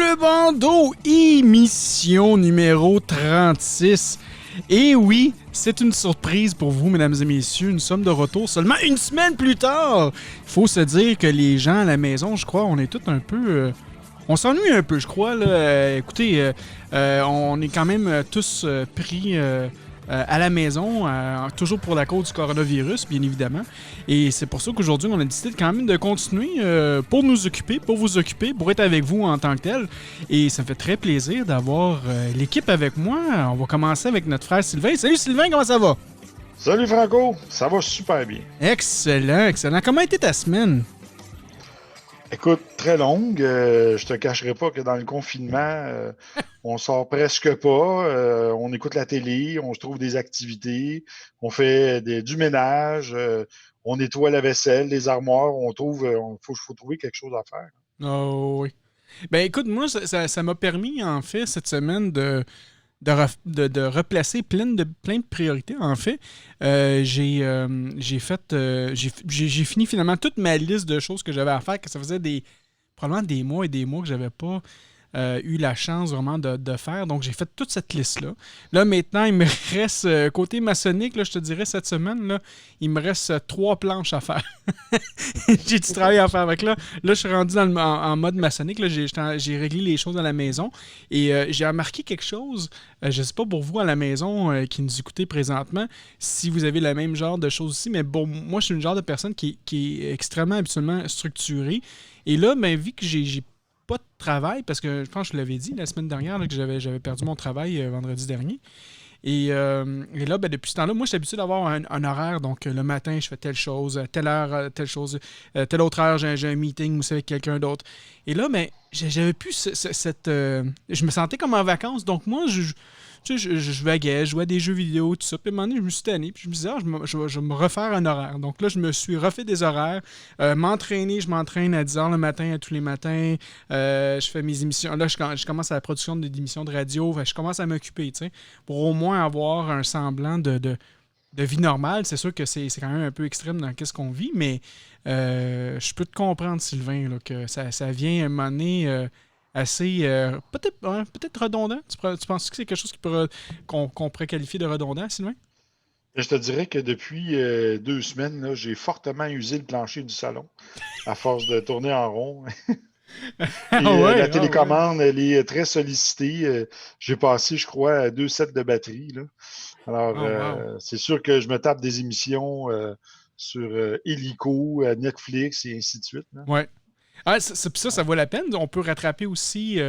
le bandeau, émission numéro 36. Et oui, c'est une surprise pour vous, mesdames et messieurs. Nous sommes de retour seulement une semaine plus tard. Il faut se dire que les gens à la maison, je crois, on est tous un peu... on s'ennuie un peu, je crois. Là. Écoutez, on est quand même tous pris... à la maison, toujours pour la cause du coronavirus, bien évidemment. Et c'est pour ça qu'aujourd'hui, on a décidé quand même de continuer pour nous occuper, pour vous occuper, pour être avec vous en tant que tel. Et ça me fait très plaisir d'avoir l'équipe avec moi. On va commencer avec notre frère Sylvain. Salut Sylvain, comment ça va? Salut Franco, ça va super bien. Excellent, excellent. Comment a été ta semaine? Écoute, très longue. Je te cacherai pas que dans le confinement, on sort presque pas. On écoute la télé, on se trouve des activités, on fait du ménage, on nettoie la vaisselle, les armoires. On trouve, faut trouver quelque chose à faire. Oh oui. Ben écoute, moi, ça m'a permis, en fait, cette semaine de replacer plein de priorités. En fait, j'ai fini finalement toute ma liste de choses que j'avais à faire, que ça faisait probablement des mois et des mois que j'avais pas eu la chance vraiment de faire. Donc, j'ai fait toute cette liste-là. Là, maintenant, il me reste, côté maçonnique, là, je te dirais, cette semaine, là, il me reste 3 planches à faire. J'ai du travail à faire avec là. Là, je suis rendu en mode maçonnique. Là, j'ai réglé les choses à la maison. Et j'ai remarqué quelque chose, je ne sais pas pour vous à la maison qui nous écoutez présentement, si vous avez le même genre de choses aussi, mais bon, moi, je suis une genre de personne qui est extrêmement habituellement structurée. Et là, ben, vu que j'ai pas de travail, parce que je pense que je l'avais dit la semaine dernière là, que j'avais perdu mon travail vendredi dernier. Et là, ben, depuis ce temps-là, moi, je suis habitué d'avoir un horaire. Donc, le matin, je fais telle chose, telle heure, telle chose, telle autre heure, j'ai un meeting aussi avec quelqu'un d'autre. Et là, ben, j'avais plus cette... je me sentais comme en vacances. Donc, moi, je vaguais, je jouais à des jeux vidéo, tout ça. Puis à un moment donné, je me suis tanné. Puis je me disais, je vais me refaire un horaire. Donc là, je me suis refait des horaires. M'entraîner, je m'entraîne à 10h le matin, à tous les matins. Je fais mes émissions. Là, je commence à la production d'émissions de radio. Je commence à m'occuper, tu sais, pour au moins avoir un semblant de vie normale. C'est sûr que c'est quand même un peu extrême dans ce qu'on vit, mais je peux te comprendre, Sylvain, là, que ça vient à un moment donné... assez peut-être redondant. Tu penses que c'est quelque chose qu'on pourrait qualifier de redondant, Sylvain? Je te dirais que depuis 2 semaines, là, j'ai fortement usé le plancher du salon à force de tourner en rond. Ah Et ouais, la ah ouais. télécommande, elle est très sollicitée. J'ai passé, je crois, à 2 sets de batterie, là. Alors, Oh wow. c'est sûr que je me tape des émissions sur Illico, Netflix et ainsi de suite, là. Ouais. Ah, ça vaut la peine. On peut rattraper aussi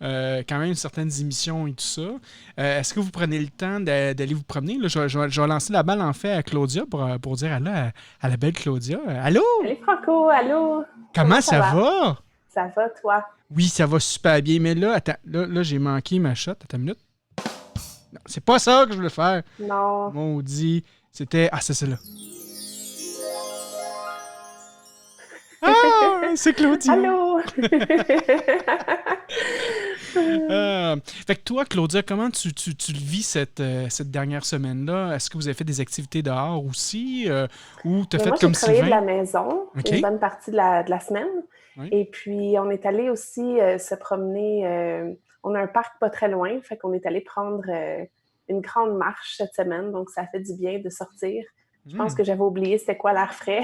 quand même certaines émissions et tout ça. Est-ce que vous prenez le temps d'aller vous promener? Là, je vais lancer la balle en fait à Claudia pour dire allô à la belle Claudia. Allô? Salut Franco, allô? Comment ça va? Ça va, toi? Oui, ça va super bien. Mais là, attends, là j'ai manqué ma shot. Attends une minute. Non, c'est pas ça que je voulais faire. Non. Maudit. C'était... Ah, c'est celle-là. Ah, c'est Claudia. Allô? Fait que toi, Claudia, comment tu le vis cette dernière semaine-là? Est-ce que vous avez fait des activités dehors aussi? Ou tu as Mais fait moi, j'ai comme travaillé de Sylvain? la maison OK. une bonne partie de la semaine. Oui. Et puis, on est allé aussi se promener. On a un parc pas très loin, fait qu'on est allé prendre une grande marche cette semaine. Donc, ça fait du bien de sortir. Je pense que j'avais oublié c'était quoi l'air frais.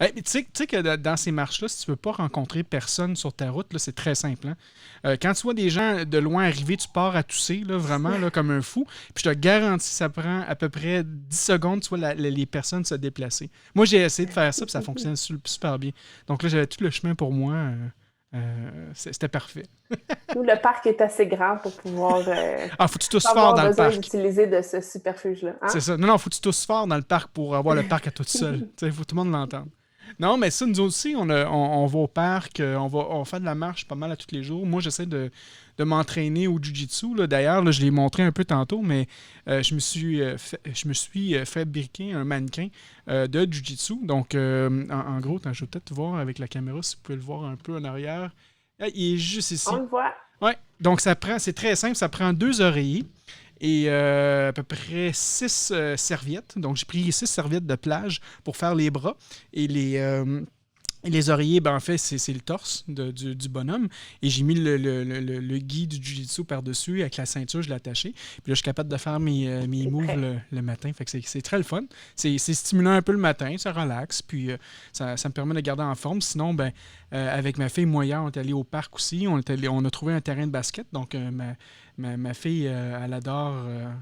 Tu sais que dans ces marches-là, si tu ne veux pas rencontrer personne sur ta route, là, c'est très simple. Hein? Quand tu vois des gens de loin arriver, tu pars à tousser, là, vraiment là, comme un fou. Puis je te garantis, ça prend à peu près 10 secondes, tu vois les personnes se déplacer. Moi, j'ai essayé de faire ça, puis ça fonctionne super bien. Donc là, j'avais tout le chemin pour moi. C'était parfait. Nous, le parc est assez grand pour pouvoir Faut que tu tousses pas fort avoir dans le besoin parc. d'utiliser de ce superfuge-là. Hein? C'est ça. Non, faut que tu tousses fort dans le parc pour avoir le parc à toute seule. Il faut que tout le monde l'entende. Non, mais ça, nous aussi, on va au parc, on fait de la marche pas mal à tous les jours. Moi, j'essaie de m'entraîner au jiu-jitsu. Là. D'ailleurs, là, je l'ai montré un peu tantôt, mais je me suis fabriqué un mannequin de jiu-jitsu. Donc, en gros, je vais peut-être voir avec la caméra si vous pouvez le voir un peu en arrière. Il est juste ici. On le voit. Ouais. Donc, c'est très simple. Ça prend 2 oreillers et à peu près 6 serviettes. Donc, j'ai pris 6 serviettes de plage pour faire les bras et Et les oreillers, ben, en fait, c'est le torse du bonhomme. Et j'ai mis le gi du jiu-jitsu par-dessus avec la ceinture, je l'ai attaché. Puis là, je suis capable de faire mes T'es moves prêt. le matin. Fait que c'est très le fun. C'est stimulant un peu le matin, ça relaxe. Puis ça me permet de garder en forme. Sinon, ben, avec ma fille, moi, hier, on est allé au parc aussi. On a trouvé un terrain de basket. Donc, ma fille, elle adore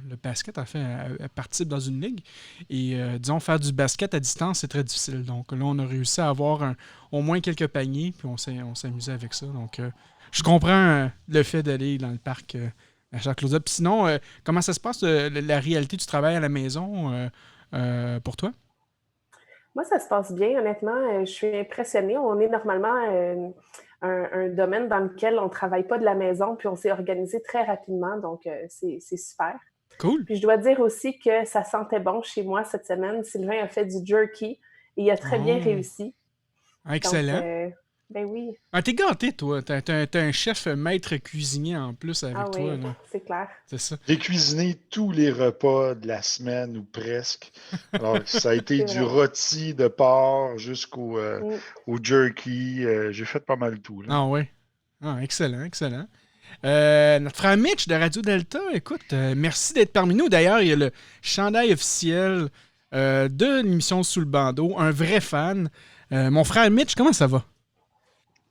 le basket. En fait, elle participe dans une ligue. Et disons, faire du basket à distance, c'est très difficile. Donc là, on a réussi à avoir au moins quelques paniers, puis on s'est amusé avec ça. Donc, je comprends le fait d'aller dans le parc à Jacques-Claude. Puis sinon, comment ça se passe, la réalité du travail à la maison pour toi? Moi, ça se passe bien, honnêtement. Je suis impressionnée. On est normalement un domaine dans lequel on ne travaille pas de la maison, puis on s'est organisé très rapidement, donc c'est super. Cool. Puis je dois dire aussi que ça sentait bon chez moi cette semaine. Sylvain a fait du jerky et il a très bien Oh, réussi. Donc, excellent. ben oui. Ah, t'es gâté, toi. T'as un chef maître cuisinier en plus Ah avec toi, oui, là. c'est clair. C'est ça. J'ai cuisiné tous les repas de la semaine ou presque. Alors, ça a été C'est du vrai. rôti de porc jusqu'au Mm. au jerky. J'ai fait pas mal tout, là. Ah ouais. Ah, excellent, excellent. Notre frère Mitch de Radio Delta, écoute, merci d'être parmi nous. D'ailleurs, il y a le chandail officiel de l'émission Sous le bandeau, un vrai fan. Mon frère Mitch, comment ça va?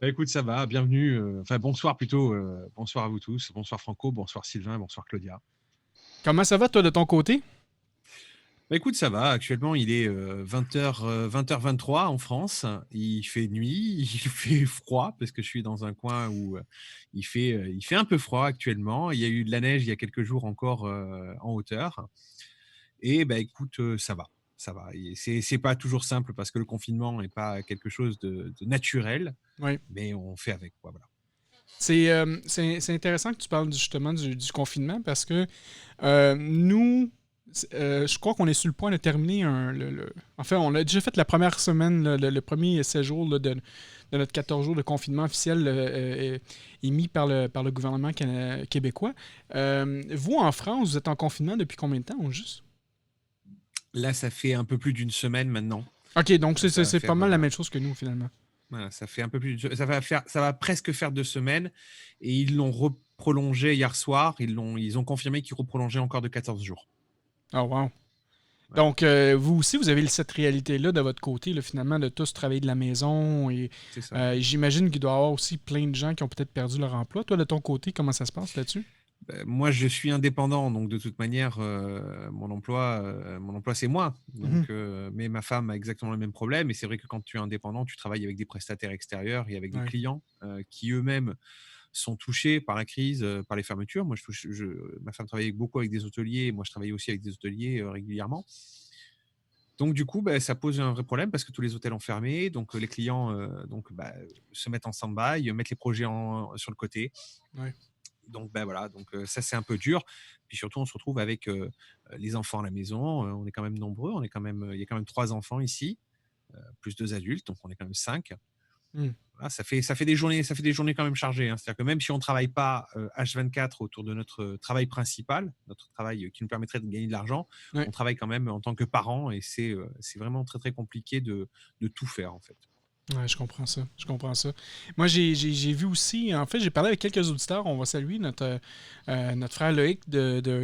Bah, écoute, ça va, bienvenue. Enfin, bonsoir plutôt. Bonsoir à vous tous. Bonsoir Franco, bonsoir Sylvain, bonsoir Claudia. Comment ça va, toi, de ton côté? Bah, écoute, ça va. Actuellement, il est 20h, 20h23 en France. Il fait nuit, il fait froid parce que je suis dans un coin où il fait un peu froid actuellement. Il y a eu de la neige il y a quelques jours encore en hauteur. Et bah, écoute, ça va. Ça va. Et c'est pas toujours simple parce que le confinement n'est pas quelque chose de naturel, Oui. mais on fait avec, quoi. Voilà. C'est intéressant que tu parles justement du confinement parce que nous, je crois qu'on est sur le point de terminer enfin, on a déjà fait la première semaine, le premier séjour là, de notre 14 jours de confinement officiel émis par le gouvernement québécois. Vous, en France, vous êtes en confinement depuis combien de temps, au juste? Là, ça fait un peu plus d'une semaine maintenant. OK, donc Ça va c'est pas faire, mal la même chose que nous, finalement. voilà, ça fait un peu plus, ça va presque faire 2 semaines, et ils l'ont reprolongé hier soir. Ils ont confirmé qu'ils reprolongeaient encore de 14 jours. Oh, wow. Ouais, Donc, vous aussi, vous avez cette réalité-là de votre côté, là, finalement, de tous travailler de la maison. Et c'est ça. j'imagine qu'il doit y avoir aussi plein de gens qui ont peut-être perdu leur emploi. Toi, de ton côté, comment ça se passe là-dessus? Moi, je suis indépendant, donc de toute manière, mon emploi, c'est moi. Mhm. Donc, mais ma femme a exactement le même problème. Et c'est vrai que quand tu es indépendant, tu travailles avec des prestataires extérieurs et avec des Ouais. clients qui eux-mêmes sont touchés par la crise, par les fermetures. Moi, ma femme travaillait beaucoup avec des hôteliers, et moi, je travaillais aussi avec des hôteliers régulièrement. Donc, du coup, ça pose un vrai problème parce que tous les hôtels ont fermé. Donc, les clients se mettent en stand-by, mettent les projets sur le côté. Ouais. Donc, voilà. Donc, ça, c'est un peu dur. Puis surtout, on se retrouve avec les enfants à la maison. On est quand même nombreux. Il y a quand même 3 enfants ici, plus 2 adultes. Donc, on est quand même 5. Hmm. Voilà, ça fait des journées quand même chargées, hein. C'est-à-dire que même si on ne travaille pas H24 autour de notre travail principal, notre travail qui nous permettrait de gagner de l'argent, Ouais. on travaille quand même en tant que parent, et c'est vraiment très très compliqué de tout faire, en fait. Ouais, je comprends ça. Je comprends ça. Moi, j'ai vu aussi, en fait, j'ai parlé avec quelques auditeurs. On va saluer notre frère Loïc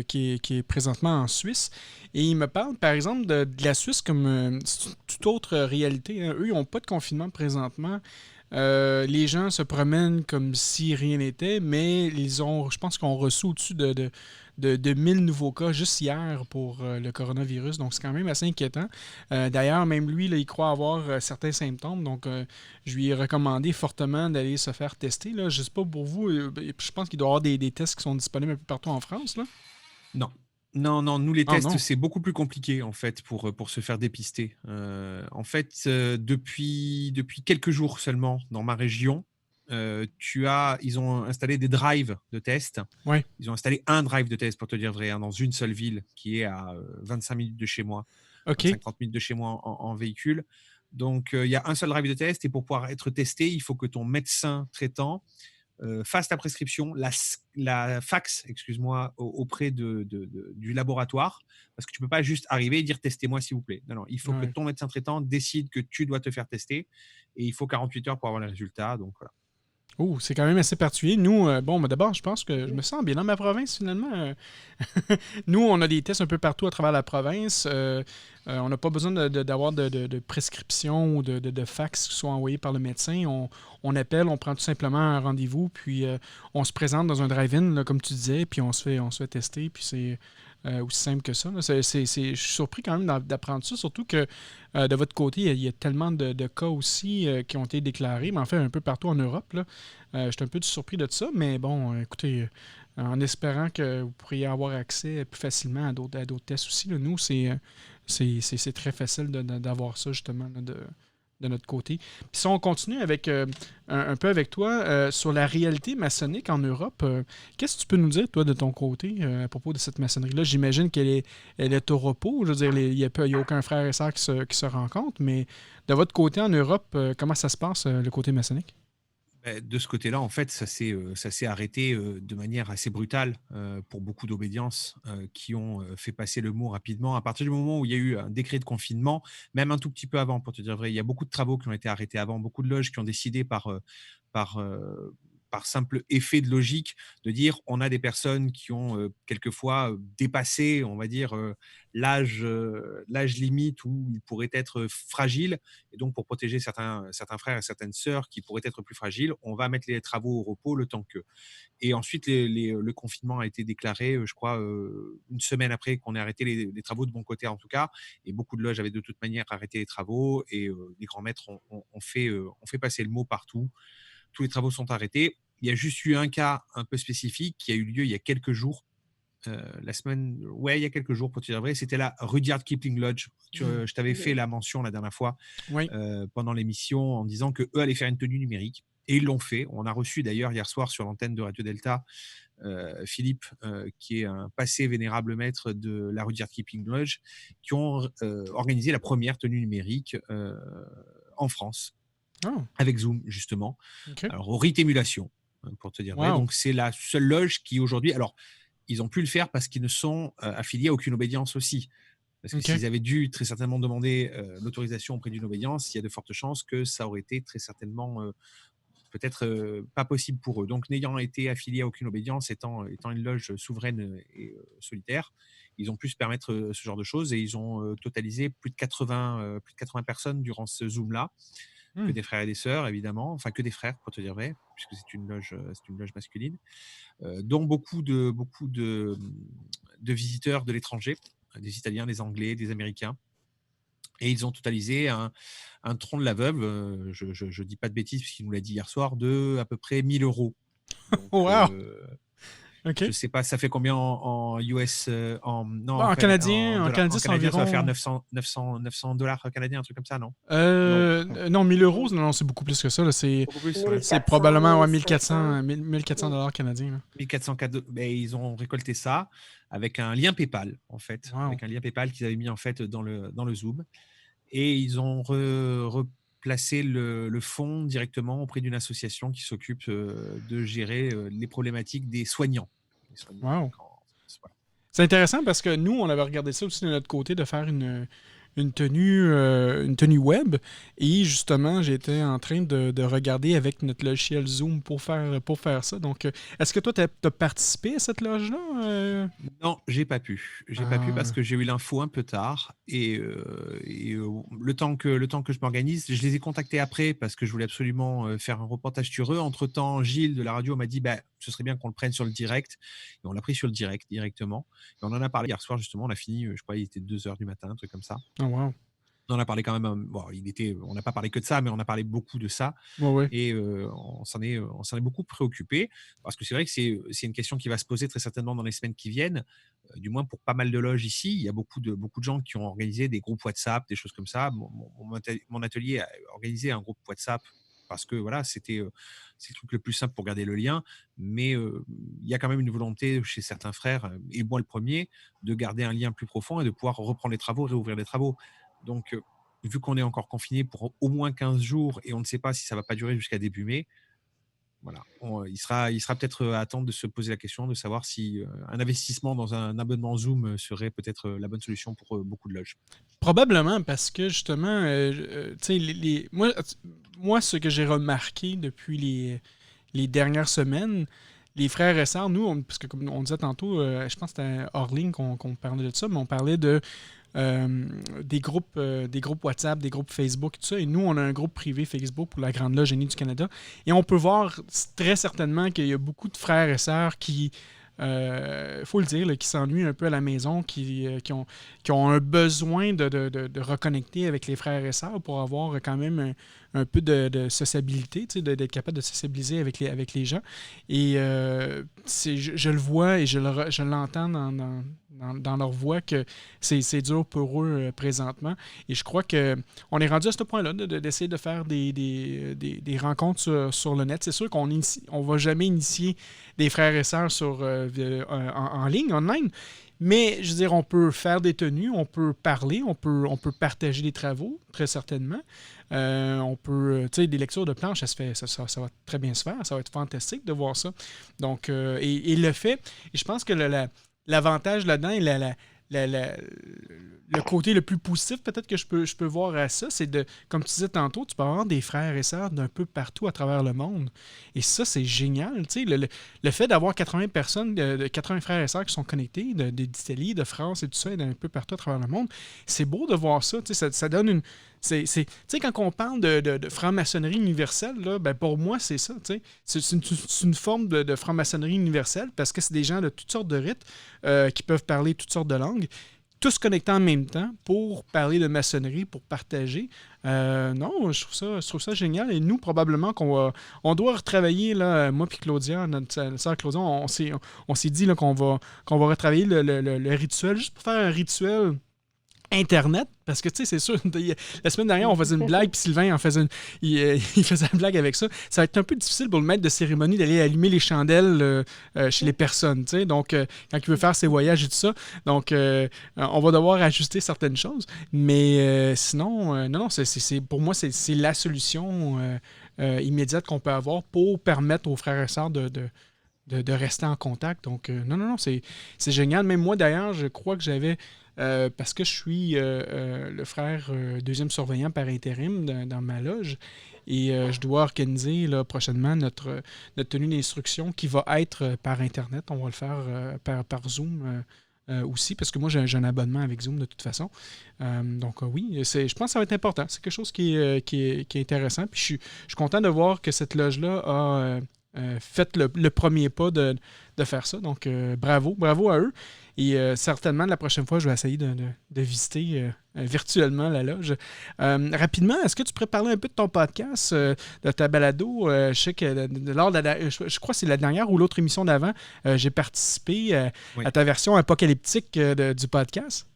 qui est présentement en Suisse. Et il me parle, par exemple, de la Suisse comme c'est une toute autre réalité, hein. Eux, ils n'ont pas de confinement présentement. Les gens se promènent comme si rien n'était, mais je pense qu'on reçu au-dessus de 1000 nouveaux cas juste hier pour le coronavirus. Donc, c'est quand même assez inquiétant. D'ailleurs, même lui, là, il croit avoir certains symptômes. Donc, je lui ai recommandé fortement d'aller se faire tester. Là. Je ne sais pas pour vous, je pense qu'il doit y avoir des tests qui sont disponibles un peu partout en France. Là. Non. Non, non, nous, les Ah tests, non. c'est beaucoup plus compliqué, en fait, pour se faire dépister. En fait, depuis quelques jours seulement, dans ma région, ils ont installé des drives de tests. Ouais. Ils ont installé un drive de test, pour te dire vrai, hein, dans une seule ville qui est à 25 minutes de chez moi, OK. 25-30 minutes de chez moi en véhicule. Donc, il y a un seul drive de test, et pour pouvoir être testé, il faut que ton médecin traitant fasse ta prescription, la fax, excuse-moi, auprès du laboratoire, parce que tu peux pas juste arriver et dire testez-moi s'il vous plaît. Non, non, il faut que Ouais. ton médecin traitant décide que tu dois te faire tester, et il faut 48 heures pour avoir les résultats. Donc voilà. Oh, c'est quand même assez particulier. Nous, bon, mais d'abord, je pense que je me sens bien dans ma province, finalement. Nous, on a des tests un peu partout à travers la province. On n'a pas besoin d'avoir de prescription ou de fax qui soient envoyés par le médecin. On appelle, on prend tout simplement un rendez-vous, puis on se présente dans un drive-in, là, comme tu disais, puis on se fait tester, puis c'est aussi simple que ça. Là. Je suis surpris quand même d'apprendre ça, surtout que de votre côté, il y a tellement de cas aussi qui ont été déclarés, mais en fait un peu partout en Europe. Là. Je suis un peu surpris de ça, mais bon, écoutez, en espérant que vous pourriez avoir accès plus facilement à d'autres tests aussi. Là. Nous, c'est très facile d'avoir ça justement là, de notre côté. Puis si on continue avec un peu avec toi sur la réalité maçonnique en Europe, qu'est-ce que tu peux nous dire, toi, de ton côté, à propos de cette maçonnerie-là? J'imagine elle est au repos. Je veux dire, il n'y a aucun frère et sœur qui se rencontrent, mais de votre côté en Europe, comment ça se passe, le côté maçonnique? De ce côté-là, en fait, ça s'est arrêté de manière assez brutale pour beaucoup d'obédiences qui ont fait passer le mot rapidement. À partir du moment où il y a eu un décret de confinement, même un tout petit peu avant, pour te dire vrai, il y a beaucoup de travaux qui ont été arrêtés avant, beaucoup de loges qui ont décidé par, par simple effet de logique de dire on a des personnes qui ont quelquefois dépassé, on va dire, l'âge limite où ils pourraient être fragiles. Et donc, pour protéger certains frères et certaines sœurs qui pourraient être plus fragiles, on va mettre les travaux au repos le temps que. Et ensuite, le confinement a été déclaré, je crois, une semaine après qu'on ait arrêté les travaux de mon côté, en tout cas. Et beaucoup de loges avaient de toute manière arrêté les travaux. Et les grands maîtres ont fait passer le mot partout. Tous les travaux sont arrêtés. Il y a juste eu un cas un peu spécifique qui a eu lieu il y a quelques jours. Il y a quelques jours, pour te dire vrai, c'était la Rudyard Kipling Lodge. Je t'avais fait la mention la dernière fois Oui. pendant l'émission en disant qu'eux allaient faire une tenue numérique. Et ils l'ont fait. On a reçu d'ailleurs hier soir sur l'antenne de Radio Delta Philippe, qui est un passé vénérable maître de la Rudyard Kipling Lodge, qui ont organisé la première tenue numérique en France. Oh. Avec Zoom, justement. Okay. Alors, au rite émulation, pour te dire. Wow. Donc, c'est la seule loge qui, aujourd'hui... Alors, ils ont pu le faire parce qu'ils ne sont affiliés à aucune obédience aussi. Parce que s'ils avaient dû très certainement demander l'autorisation auprès d'une obédience, il y a de fortes chances que ça aurait été très certainement peut-être pas possible pour eux. Donc, n'ayant été affiliés à aucune obédience, étant une loge souveraine et solitaire, ils ont pu se permettre ce genre de choses et ils ont totalisé plus de 80 personnes durant ce Zoom-là. Que des frères et des sœurs, évidemment, enfin que des frères, pour te dire vrai, puisque c'est une loge masculine, dont beaucoup de visiteurs de l'étranger, des Italiens, des Anglais, des Américains. Et ils ont totalisé un tronc de la veuve, je dis pas de bêtises, puisqu'il nous l'a dit hier soir, de à peu près 1 000 euros. Donc, wow! Okay. Je sais pas, ça fait combien en US en canadien, c'est environ... ça va faire 900 dollars canadiens, un truc comme ça, non? Non, 1000 euros, non, c'est beaucoup plus que ça. Là. C'est probablement 1400 dollars canadiens. Là. 1400, ils ont récolté ça avec un lien PayPal, en fait, avec un lien PayPal qu'ils avaient mis en fait dans le Zoom, et ils ont replacé le fonds directement auprès d'une association qui s'occupe de gérer les problématiques des soignants. Wow. C'est intéressant parce que nous, on avait regardé ça aussi de notre côté, de faire une tenue web. Et justement, j'étais en train de regarder avec notre logiciel Zoom pour faire ça. Donc, est-ce que toi, tu as participé à cette loge-là? Non, j'ai pas pu. Pas pu parce que j'ai eu l'info un peu tard. Et le temps que je m'organise, je les ai contactés après parce que je voulais absolument faire un reportage sur eux. Entre-temps, Gilles de la radio m'a dit ce serait bien qu'on le prenne sur le direct. Et on l'a pris sur le direct directement. Et on en a parlé hier soir, justement. On a fini, je crois, il était 2h du matin, un truc comme ça. Oh, wow. On en a parlé quand même. Bon, on n'a pas parlé que de ça, mais on a parlé beaucoup de ça. Ouais. Et on s'en est beaucoup préoccupé parce que c'est vrai que c'est une question qui va se poser très certainement dans les semaines qui viennent. Du moins pour pas mal de loges ici, il y a beaucoup de gens qui ont organisé des groupes WhatsApp, des choses comme ça. Mon atelier a organisé un groupe WhatsApp parce que voilà, c'est le truc le plus simple pour garder le lien. Mais il y a quand même une volonté chez certains frères, et moi le premier, de garder un lien plus profond et de pouvoir reprendre les travaux, réouvrir les travaux. Donc, vu qu'on est encore confiné pour au moins 15 jours et on ne sait pas si ça ne va pas durer jusqu'à début mai, voilà, il sera peut-être à attendre de se poser la question de savoir si un investissement dans un abonnement Zoom serait peut-être la bonne solution pour beaucoup de loges. Probablement, parce que justement, tu sais, moi, moi, ce que j'ai remarqué depuis les dernières semaines, les frères et sœurs, nous, parce que comme on disait tantôt, je pense que c'était hors ligne qu'on parlait de ça, mais on parlait des groupes WhatsApp, des groupes Facebook, tout ça. Et nous, on a un groupe privé Facebook pour la Grande Loge Génie du Canada. Et on peut voir très certainement qu'il y a beaucoup de frères et sœurs qui, faut le dire, là, qui s'ennuient un peu à la maison, qui ont un besoin de reconnecter avec les frères et sœurs pour avoir quand même un peu de sociabilité, tu sais, d'être capable de sociabiliser avec les gens. Et je le vois et je l'entends dans leur voix que c'est dur pour eux présentement. Et je crois qu'on est rendu à ce point-là d'essayer de faire des rencontres sur le net. C'est sûr qu'on ne va jamais initier des frères et sœurs en ligne, online. Mais, je veux dire, on peut faire des tenues, on peut parler, on peut partager des travaux, très certainement. On peut, tu sais, des lectures de planches, ça va très bien se faire. Ça va être fantastique de voir ça. Donc, et le fait, et je pense que l'avantage là-dedans et le côté le plus positif peut-être que je peux voir à ça, c'est comme tu disais tantôt, tu peux avoir des frères et sœurs d'un peu partout à travers le monde. Et ça, c'est génial. Tu sais, le fait d'avoir 80 personnes, 80 frères et sœurs qui sont connectés d'Italie, de France et tout ça, et d'un peu partout à travers le monde, c'est beau de voir ça. Tu sais, ça donne une... Tu sais, quand on parle de franc-maçonnerie universelle, là, ben pour moi, c'est ça. Tu sais. C'est une forme de franc-maçonnerie universelle parce que c'est des gens de toutes sortes de rites qui peuvent parler toutes sortes de langues, tous connectés en même temps pour parler de maçonnerie, pour partager. Non, je trouve ça génial. Et nous, probablement, on doit retravailler, là, moi et Claudia, notre sœur Claudia, on s'est dit là, qu'on va retravailler le rituel, juste pour faire un rituel Internet, parce que tu sais, c'est sûr, la semaine dernière, on faisait une blague, puis Sylvain il faisait une blague avec ça. Ça va être un peu difficile pour le maître de cérémonie d'aller allumer les chandelles chez les personnes, tu sais, donc quand il veut faire ses voyages et tout ça. Donc, on va devoir ajuster certaines choses, mais sinon, non, pour moi, c'est la solution immédiate qu'on peut avoir pour permettre aux frères et sœurs de rester en contact. Donc, non, c'est génial. Même moi, d'ailleurs, je crois que j'avais... parce que je suis le frère deuxième surveillant par intérim dans ma loge et je dois organiser là, prochainement notre tenue d'instruction qui va être par Internet. On va le faire par Zoom aussi parce que moi j'ai un abonnement avec Zoom de toute façon. Donc oui, je pense que ça va être important. C'est quelque chose qui est intéressant. Puis je suis content de voir que cette loge-là a fait le premier pas de faire ça. Donc bravo à eux. Et certainement, la prochaine fois, je vais essayer de visiter virtuellement la loge. Rapidement, est-ce que tu pourrais parler un peu de ton podcast, de ta balado? Je sais que lors de je crois que c'est la dernière ou l'autre émission d'avant, j'ai participé Oui. à ta version apocalyptique du podcast.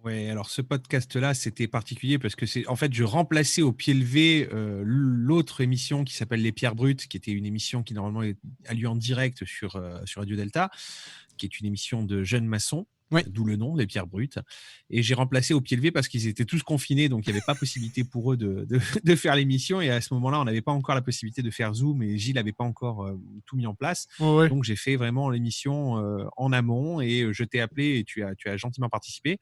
Oui, alors ce podcast-là, c'était particulier parce que en fait, je remplaçais au pied levé l'autre émission qui s'appelle Les Pierres Brutes, qui était une émission qui normalement a lieu en direct sur Radio Delta, qui est une émission de jeunes maçons, Oui. d'où le nom, Les Pierres Brutes. Et j'ai remplacé au pied levé parce qu'ils étaient tous confinés, donc il n'y avait pas possibilité pour eux de faire l'émission. Et à ce moment-là, on n'avait pas encore la possibilité de faire Zoom et Gilles n'avait pas encore tout mis en place. Oui. Donc j'ai fait vraiment l'émission en amont et je t'ai appelé et tu as gentiment participé.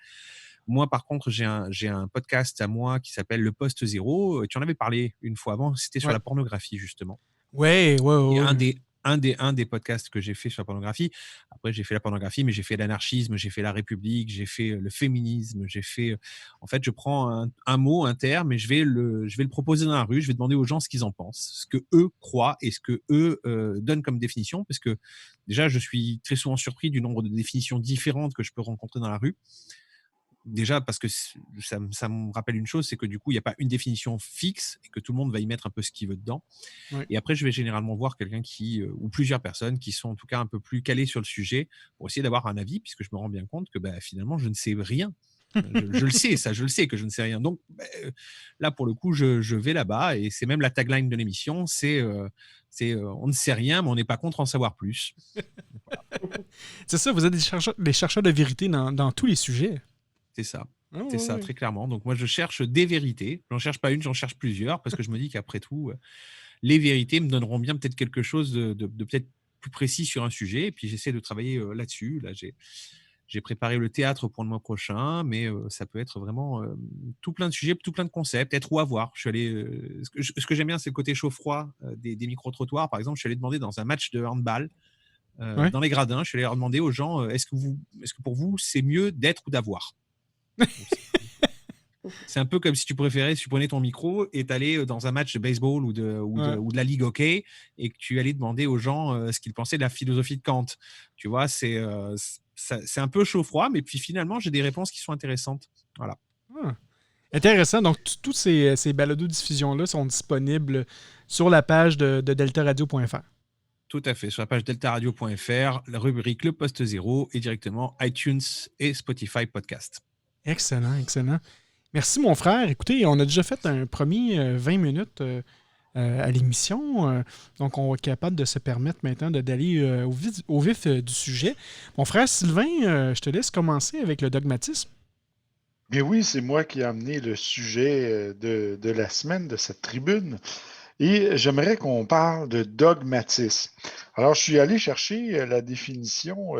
Moi, par contre, j'ai un podcast à moi qui s'appelle Le Poste Zéro. Tu en avais parlé une fois avant, c'était sur la pornographie, justement. Ouais. Et un des podcasts que j'ai fait sur la pornographie. Après, j'ai fait la pornographie, mais j'ai fait l'anarchisme, j'ai fait la République, j'ai fait le féminisme, j'ai fait... En fait, je prends un mot, un terme, et je vais le proposer dans la rue, je vais demander aux gens ce qu'ils en pensent, ce que eux croient et ce que eux donnent comme définition, parce que déjà, je suis très souvent surpris du nombre de définitions différentes que je peux rencontrer dans la rue. Déjà parce que ça me rappelle une chose, c'est que du coup, il n'y a pas une définition fixe et que tout le monde va y mettre un peu ce qu'il veut dedans. Ouais. Et après, je vais généralement voir quelqu'un ou plusieurs personnes qui sont en tout cas un peu plus calées sur le sujet pour essayer d'avoir un avis, puisque je me rends bien compte que finalement, je ne sais rien. Je le sais, ça, je le sais que je ne sais rien. Donc là, pour le coup, je vais là-bas et c'est même la tagline de l'émission, c'est on ne sait rien, mais on n'est pas contre en savoir plus. Voilà. C'est ça, vous êtes des chercheurs de vérité dans tous les sujets. C'est ça. Oh, C'est ça, très clairement. Donc, moi, je cherche des vérités. J'en cherche pas une, j'en cherche plusieurs parce que je me dis qu'après tout, les vérités me donneront bien peut-être quelque chose de peut-être plus précis sur un sujet. Et puis, j'essaie de travailler là-dessus. Là, J'ai préparé le théâtre pour le mois prochain, mais ça peut être vraiment tout plein de sujets, tout plein de concepts, être ou avoir. Je suis allé, ce que j'aime bien, c'est le côté chaud-froid des micro-trottoirs. Par exemple, je suis allé demander dans un match de handball, Ouais. dans les gradins, je suis allé leur demander aux gens, est-ce que pour vous, c'est mieux d'être ou d'avoir? C'est un peu comme si tu prenais ton micro et tu allais dans un match de baseball Ouais. ou de la ligue hockey et que tu allais demander aux gens ce qu'ils pensaient de la philosophie de Kant. Tu vois, c'est un peu chaud-froid, mais puis finalement, j'ai des réponses qui sont intéressantes. Voilà. Ah. Intéressant. Donc, toutes ces balados-diffusions-là sont disponibles sur la page de deltaradio.fr. Tout à fait. Sur la page deltaradio.fr, la rubrique Le Poste Zéro et directement iTunes et Spotify Podcast. Excellent, excellent. Merci, mon frère. Écoutez, on a déjà fait un premier 20 minutes à l'émission. Donc, on va être capable de se permettre maintenant d'aller au vif du sujet. Mon frère Sylvain, je te laisse commencer avec le dogmatisme. Mais oui, c'est moi qui ai amené le sujet de la semaine de cette tribune. Et j'aimerais qu'on parle de dogmatisme. Alors, je suis allé chercher la définition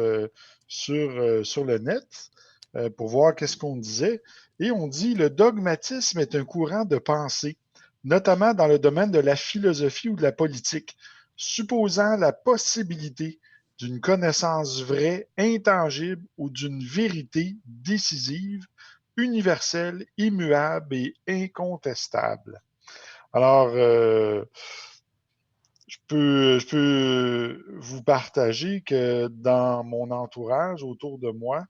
sur le net pour voir qu'est-ce qu'on disait. Et on dit le dogmatisme est un courant de pensée, notamment dans le domaine de la philosophie ou de la politique, supposant la possibilité d'une connaissance vraie, intangible ou d'une vérité décisive, universelle, immuable et incontestable. Alors, je peux vous partager que dans mon entourage, autour de moi,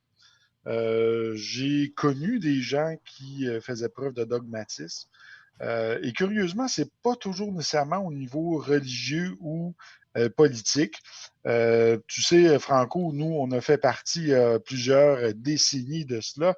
j'ai connu des gens qui faisaient preuve de dogmatisme. Et curieusement, c'est pas toujours nécessairement au niveau religieux ou politique. Tu sais, Franco, nous, on a fait partie plusieurs décennies de cela.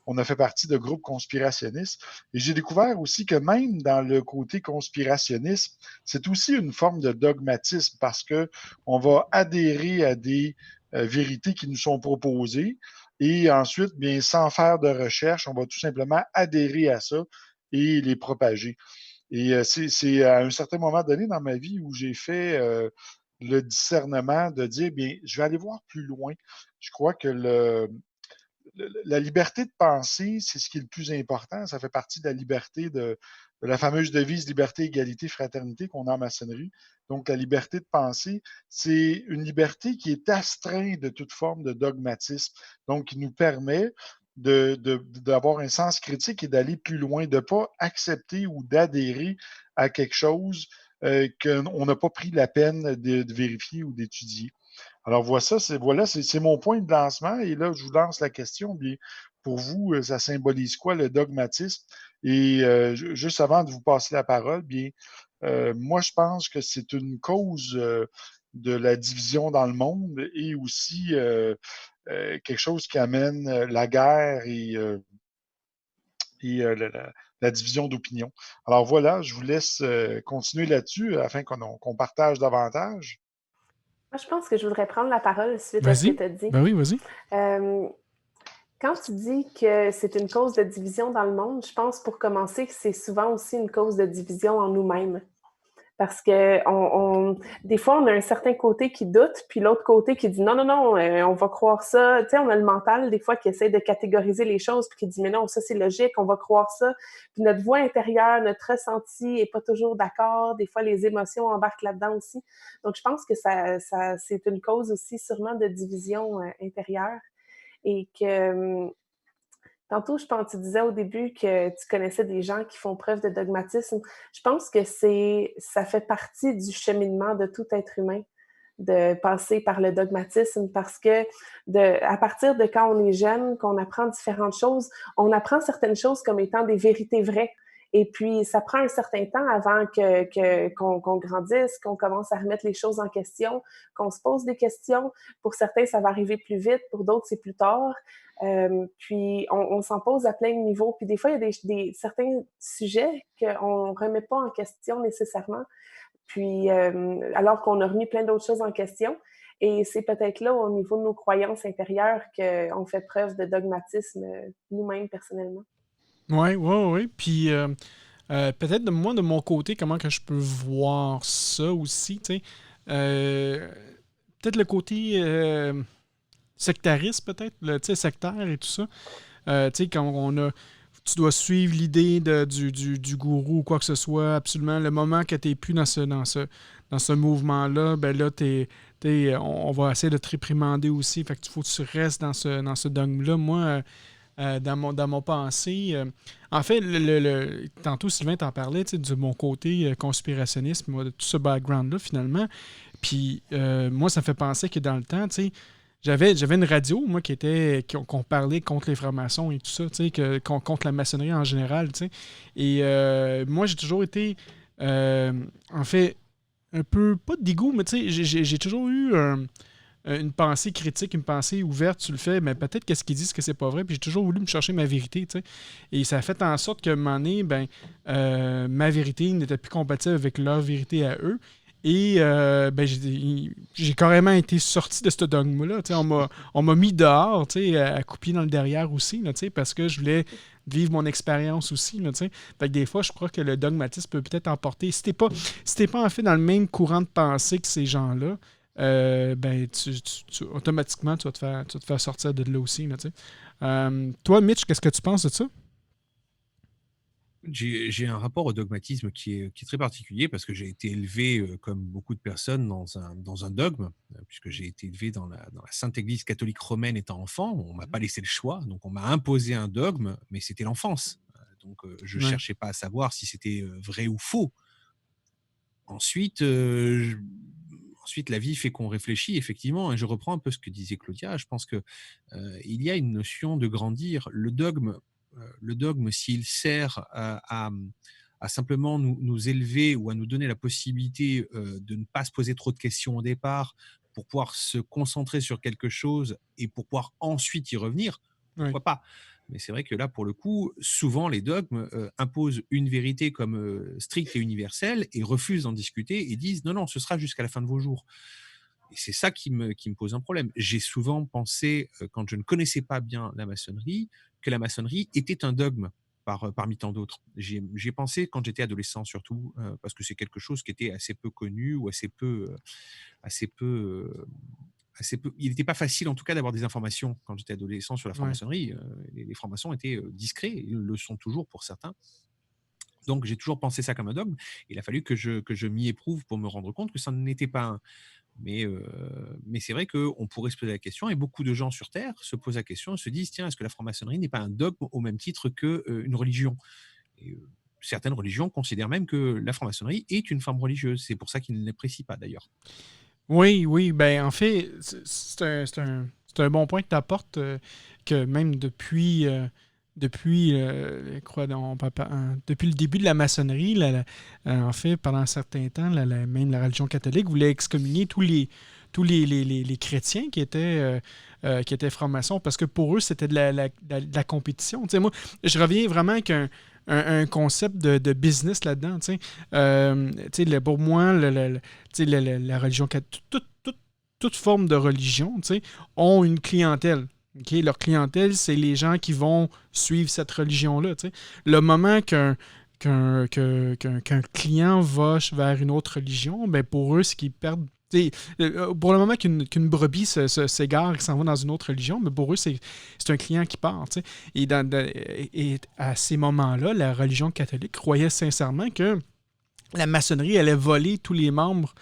On a fait partie de groupes conspirationnistes. Et j'ai découvert aussi que même dans le côté conspirationniste, c'est aussi une forme de dogmatisme parce que on va adhérer à des vérités qui nous sont proposées. Et ensuite, bien, sans faire de recherche, on va tout simplement adhérer à ça et les propager. Et c'est à un certain moment donné dans ma vie où j'ai fait le discernement de dire, bien, je vais aller voir plus loin. Je crois que la liberté de penser, c'est ce qui est le plus important. Ça fait partie de la liberté de la fameuse devise liberté, égalité, fraternité qu'on a en maçonnerie. Donc, la liberté de penser, c'est une liberté qui est astreinte de toute forme de dogmatisme. Donc, qui nous permet d'avoir un sens critique et d'aller plus loin, de ne pas accepter ou d'adhérer à quelque chose qu'on n'a pas pris la peine de vérifier ou d'étudier. Alors voilà, c'est mon point de lancement. Et là, je vous lance la question. Bien, pour vous, ça symbolise quoi le dogmatisme? Et juste avant de vous passer la parole, bien, moi, je pense que c'est une cause de la division dans le monde et aussi quelque chose qui amène la guerre et la division d'opinion. Alors voilà, je vous laisse continuer là-dessus afin qu'on partage davantage. Moi, je pense que je voudrais prendre la parole suite à ce que Vas-y. tu as dit. Ben oui, vas-y. Quand tu dis que c'est une cause de division dans le monde, je pense pour commencer que c'est souvent aussi une cause de division en nous-mêmes. Parce que des fois, on a un certain côté qui doute, puis l'autre côté qui dit non, non, non, on va croire ça. Tu sais, on a le mental, des fois, qui essaie de catégoriser les choses, puis qui dit mais non, ça c'est logique, on va croire ça. Puis notre voix intérieure, notre ressenti est pas toujours d'accord. Des fois, les émotions embarquent là-dedans aussi. Donc, je pense que ça c'est une cause aussi sûrement de division intérieure. Et que tantôt, je pense que tu disais au début que tu connaissais des gens qui font preuve de dogmatisme. Je pense que ça fait partie du cheminement de tout être humain de passer par le dogmatisme parce que à partir de quand on est jeune, qu'on apprend différentes choses, on apprend certaines choses comme étant des vérités vraies. Et puis, ça prend un certain temps avant qu'on grandisse, qu'on commence à remettre les choses en question, qu'on se pose des questions. Pour certains, ça va arriver plus vite, pour d'autres, c'est plus tard. Puis, on s'en pose à plein de niveaux. Puis, des fois, il y a certains sujets qu'on ne remet pas en question nécessairement. Puis, alors qu'on a remis plein d'autres choses en question. Et c'est peut-être là, au niveau de nos croyances intérieures, qu'on fait preuve de dogmatisme nous-mêmes, personnellement. Oui, oui, oui. Puis peut-être moi, de mon côté, comment que je peux voir ça aussi, tu sais. Peut-être le côté sectariste, peut-être, tu sais, sectaire et tout ça. Tu sais, quand tu dois suivre l'idée du gourou ou quoi que ce soit, absolument. Le moment que tu n'es plus dans ce mouvement-là, ben là, on va essayer de te réprimander aussi. Fait que faut que tu restes dans ce dogme-là. Moi, dans mon pensée, en fait, tantôt, Sylvain t'en parlait, tu sais, de mon côté conspirationniste, moi, de tout ce background-là, finalement. Puis, moi, ça me fait penser que dans le temps, tu sais, j'avais une radio, moi, qu'on parlait contre les francs-maçons et tout ça, tu sais, contre la maçonnerie en général, tu sais. Et moi, j'ai toujours été, en fait, un peu, pas de dégoût, mais tu sais, j'ai toujours eu une pensée critique, une pensée ouverte sur le fait, mais peut-être qu'est-ce qu'ils disent que c'est pas vrai, puis j'ai toujours voulu me chercher ma vérité, tu sais. Et ça a fait en sorte qu'à un moment donné, ben, ma vérité n'était plus compatible avec leur vérité à eux. Et ben, j'ai carrément été sorti de ce dogme-là. Tu sais, on m'a mis dehors, tu sais, à couper dans le derrière aussi, là, tu sais, parce que je voulais vivre mon expérience aussi. Là, tu sais. Fait que des fois, je crois que le dogmatisme peut peut-être emporter. Si t'es pas en fait dans le même courant de pensée que ces gens-là, ben, automatiquement, tu vas te faire sortir de là aussi. Là, tu sais. Toi, Mitch, qu'est-ce que tu penses de ça? J'ai un rapport au dogmatisme qui est très particulier parce que j'ai été élevé, comme beaucoup de personnes, dans un dogme, puisque j'ai été élevé dans la Sainte Église catholique romaine étant enfant. On m'a pas laissé le choix, donc on m'a imposé un dogme, mais c'était l'enfance. Donc je Ouais. cherchais pas à savoir si c'était vrai ou faux. Ensuite, ensuite, la vie fait qu'on réfléchit, effectivement, et je reprends un peu ce que disait Claudia. Je pense que il y a une notion de grandir. Le dogme, s'il sert à simplement nous élever ou à nous donner la possibilité de ne pas se poser trop de questions au départ, pour pouvoir se concentrer sur quelque chose et pour pouvoir ensuite y revenir, Ouais. pourquoi pas? Mais c'est vrai que là, pour le coup, souvent les dogmes imposent une vérité comme stricte et universelle et refusent d'en discuter et disent non, non, ce sera jusqu'à la fin de vos jours. Et c'est ça qui me pose un problème. J'ai souvent pensé, quand je ne connaissais pas bien la maçonnerie, que la maçonnerie était un dogme parmi tant d'autres. J'ai pensé quand j'étais adolescent surtout, parce que c'est quelque chose qui était assez peu connu ou assez peu, assez peu. Il n'était pas facile en tout cas d'avoir des informations quand j'étais adolescent sur la Ouais. franc-maçonnerie. Les francs-maçons étaient discrets, ils le sont toujours pour certains. Donc j'ai toujours pensé ça comme un dogme. Il a fallu que je m'y éprouve pour me rendre compte que ça n'était pas un. Mais c'est vrai qu'on pourrait se poser la question, et beaucoup de gens sur Terre se posent la question et se disent, tiens, est-ce que la franc-maçonnerie n'est pas un dogme au même titre qu'une religion? Et certaines religions considèrent même que la franc-maçonnerie est une forme religieuse. C'est pour ça qu'ils ne l'apprécient pas d'ailleurs. Oui, oui. Ben, en fait, c'est un bon point que tu apportes, que même depuis le début de la maçonnerie, en fait, pendant un certain temps, même la religion catholique voulait excommunier tous les chrétiens qui étaient francs-maçons, parce que pour eux, c'était de la compétition. Tu sais, moi, je reviens vraiment avec un concept de business là-dedans. Tu sais, pour moi, tu sais, la religion, toute forme de religion, tu sais, ont une clientèle. OK? Leur clientèle, c'est les gens qui vont suivre cette religion-là. Tu sais. Le moment qu'un client va vers une autre religion, ben pour eux, c'est qu'ils perdent. Tu sais, pour le moment qu'une brebis s'égare et s'en va dans une autre religion, mais pour eux, c'est un client qui part. Tu sais. Et à ces moments-là, la religion catholique croyait sincèrement que la maçonnerie allait voler tous les membres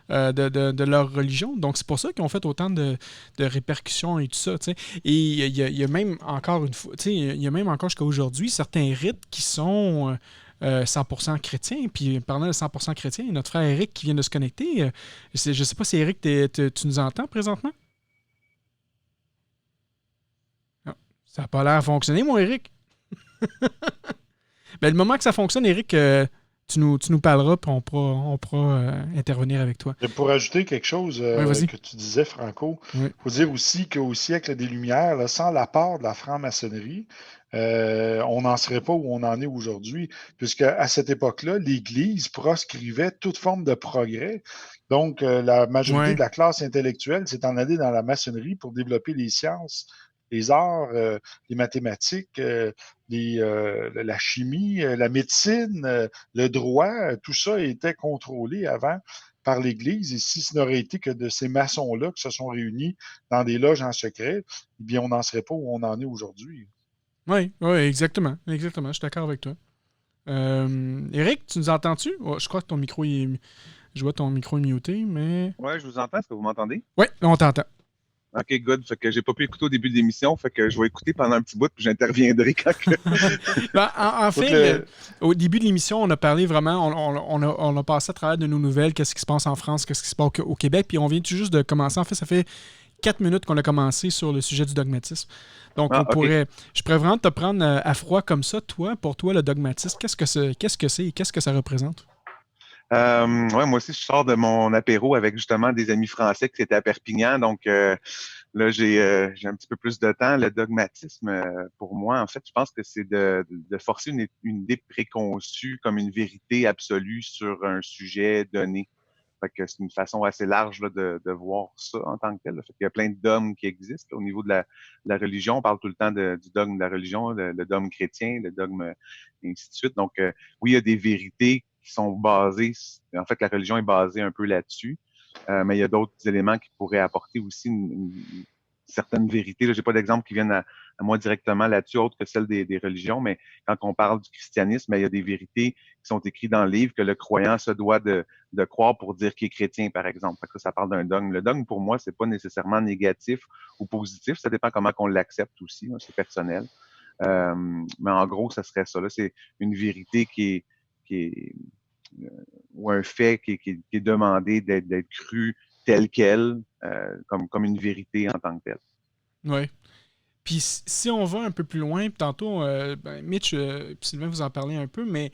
de leur religion. Donc, c'est pour ça qu'ils ont fait autant de répercussions et tout ça. Tu sais. Et il y a même encore une fois, tu sais, il y a même encore jusqu'à aujourd'hui certains rites qui sont 100% chrétiens. Puis, parlant de 100% chrétiens, notre frère Eric qui vient de se connecter, je ne sais pas si Eric, tu nous entends présentement? Non, ça n'a pas l'air à fonctionner, mon Eric. Ben, le moment que ça fonctionne, Eric, tu nous parleras, puis on pourra intervenir avec toi. Et pour ajouter quelque chose Oui, vas-y. que tu disais, Franco, Oui. il faut dire aussi qu'au siècle des Lumières, là, sans l'apport de la franc-maçonnerie, on n'en serait pas où on en est aujourd'hui, puisque à cette époque-là, l'Église proscrivait toute forme de progrès. Donc, la majorité Ouais. de la classe intellectuelle s'est en allée dans la maçonnerie pour développer les sciences, les arts, les mathématiques, la chimie, la médecine, le droit, tout ça était contrôlé avant par l'Église. Et si ce n'aurait été que de ces maçons-là qui se sont réunis dans des loges en secret, eh bien, on n'en serait pas où on en est aujourd'hui. Oui, oui, exactement. Exactement, je suis d'accord avec toi. Eric, tu nous entends-tu? Oh, je crois que ton micro est. Je vois ton micro est muté, mais. Ouais, je vous entends. Est-ce que vous m'entendez? Oui, là, on t'entend. OK, good. Fait que j'ai pas pu écouter au début de l'émission. Fait que je vais écouter pendant un petit bout, puis j'interviendrai quand que. Ben, en Faut que fait, au début de l'émission, on a parlé vraiment, on a passé à travers de nos nouvelles, qu'est-ce qui se passe en France, qu'est-ce qui se passe au Québec, puis on vient tout juste de commencer. En fait, ça fait 4 minutes qu'on a commencé sur le sujet du dogmatisme. Donc, Ah, OK. je pourrais vraiment te prendre à froid comme ça. Toi, pour toi, le dogmatisme, qu'est-ce que c'est et qu'est-ce que ça représente? Ouais, moi aussi, je sors de mon apéro avec justement des amis français qui étaient à Perpignan. Donc là, j'ai un petit peu plus de temps. Le dogmatisme, pour moi, en fait, je pense que c'est de forcer une idée préconçue comme une vérité absolue sur un sujet donné. Fait que c'est une façon assez large là, de voir ça en tant que tel. Fait qu'il y a plein de dogmes qui existent là, au niveau de la religion. On parle tout le temps du dogme de la religion, le dogme chrétien, le dogme, et ainsi de suite. Donc, oui, il y a des vérités qui sont basées. En fait, la religion est basée un peu là-dessus. Mais il y a d'autres éléments qui pourraient apporter aussi une certaine vérité. Je n'ai pas d'exemple qui viennent à moi directement là-dessus, autre que celle des religions, mais quand on parle du christianisme, il y a des vérités qui sont écrites dans le livre que le croyant se doit de croire pour dire qu'il est chrétien, par exemple. Fait que ça parle d'un dogme. Le dogme, pour moi, c'est pas nécessairement négatif ou positif. Ça dépend comment on l'accepte aussi. Hein, c'est personnel. Mais en gros, ça serait ça. Là. C'est une vérité qui est ou un fait qui est demandé d'être cru tel quel, comme une vérité en tant que telle. Oui. Puis si on va un peu plus loin, puis tantôt, Mitch et Sylvain vous en parlez un peu, mais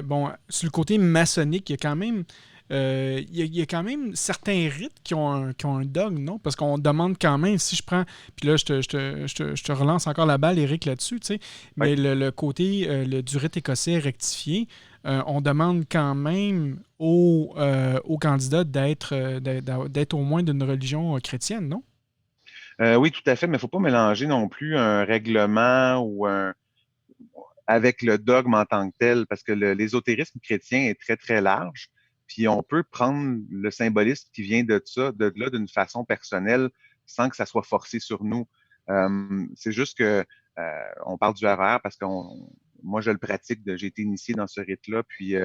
bon, sur le côté maçonnique, il y a quand même. Il y a quand même certains rites qui ont un dogme, non? Parce qu'on demande quand même, si je prends. Puis là, je te relance encore la balle, Eric, là-dessus, tu sais. Mais Ouais. le côté du rite écossais rectifié, on demande quand même aux candidats d'être au moins d'une religion chrétienne, non? Oui, tout à fait, mais il ne faut pas mélanger non plus un règlement ou avec le dogme en tant que tel, parce que l'ésotérisme chrétien est très, très large. Puis on peut prendre le symbolisme qui vient de ça, de là, d'une façon personnelle, sans que ça soit forcé sur nous. C'est juste que on parle du RER parce que moi, je le pratique, j'ai été initié dans ce rite-là, puis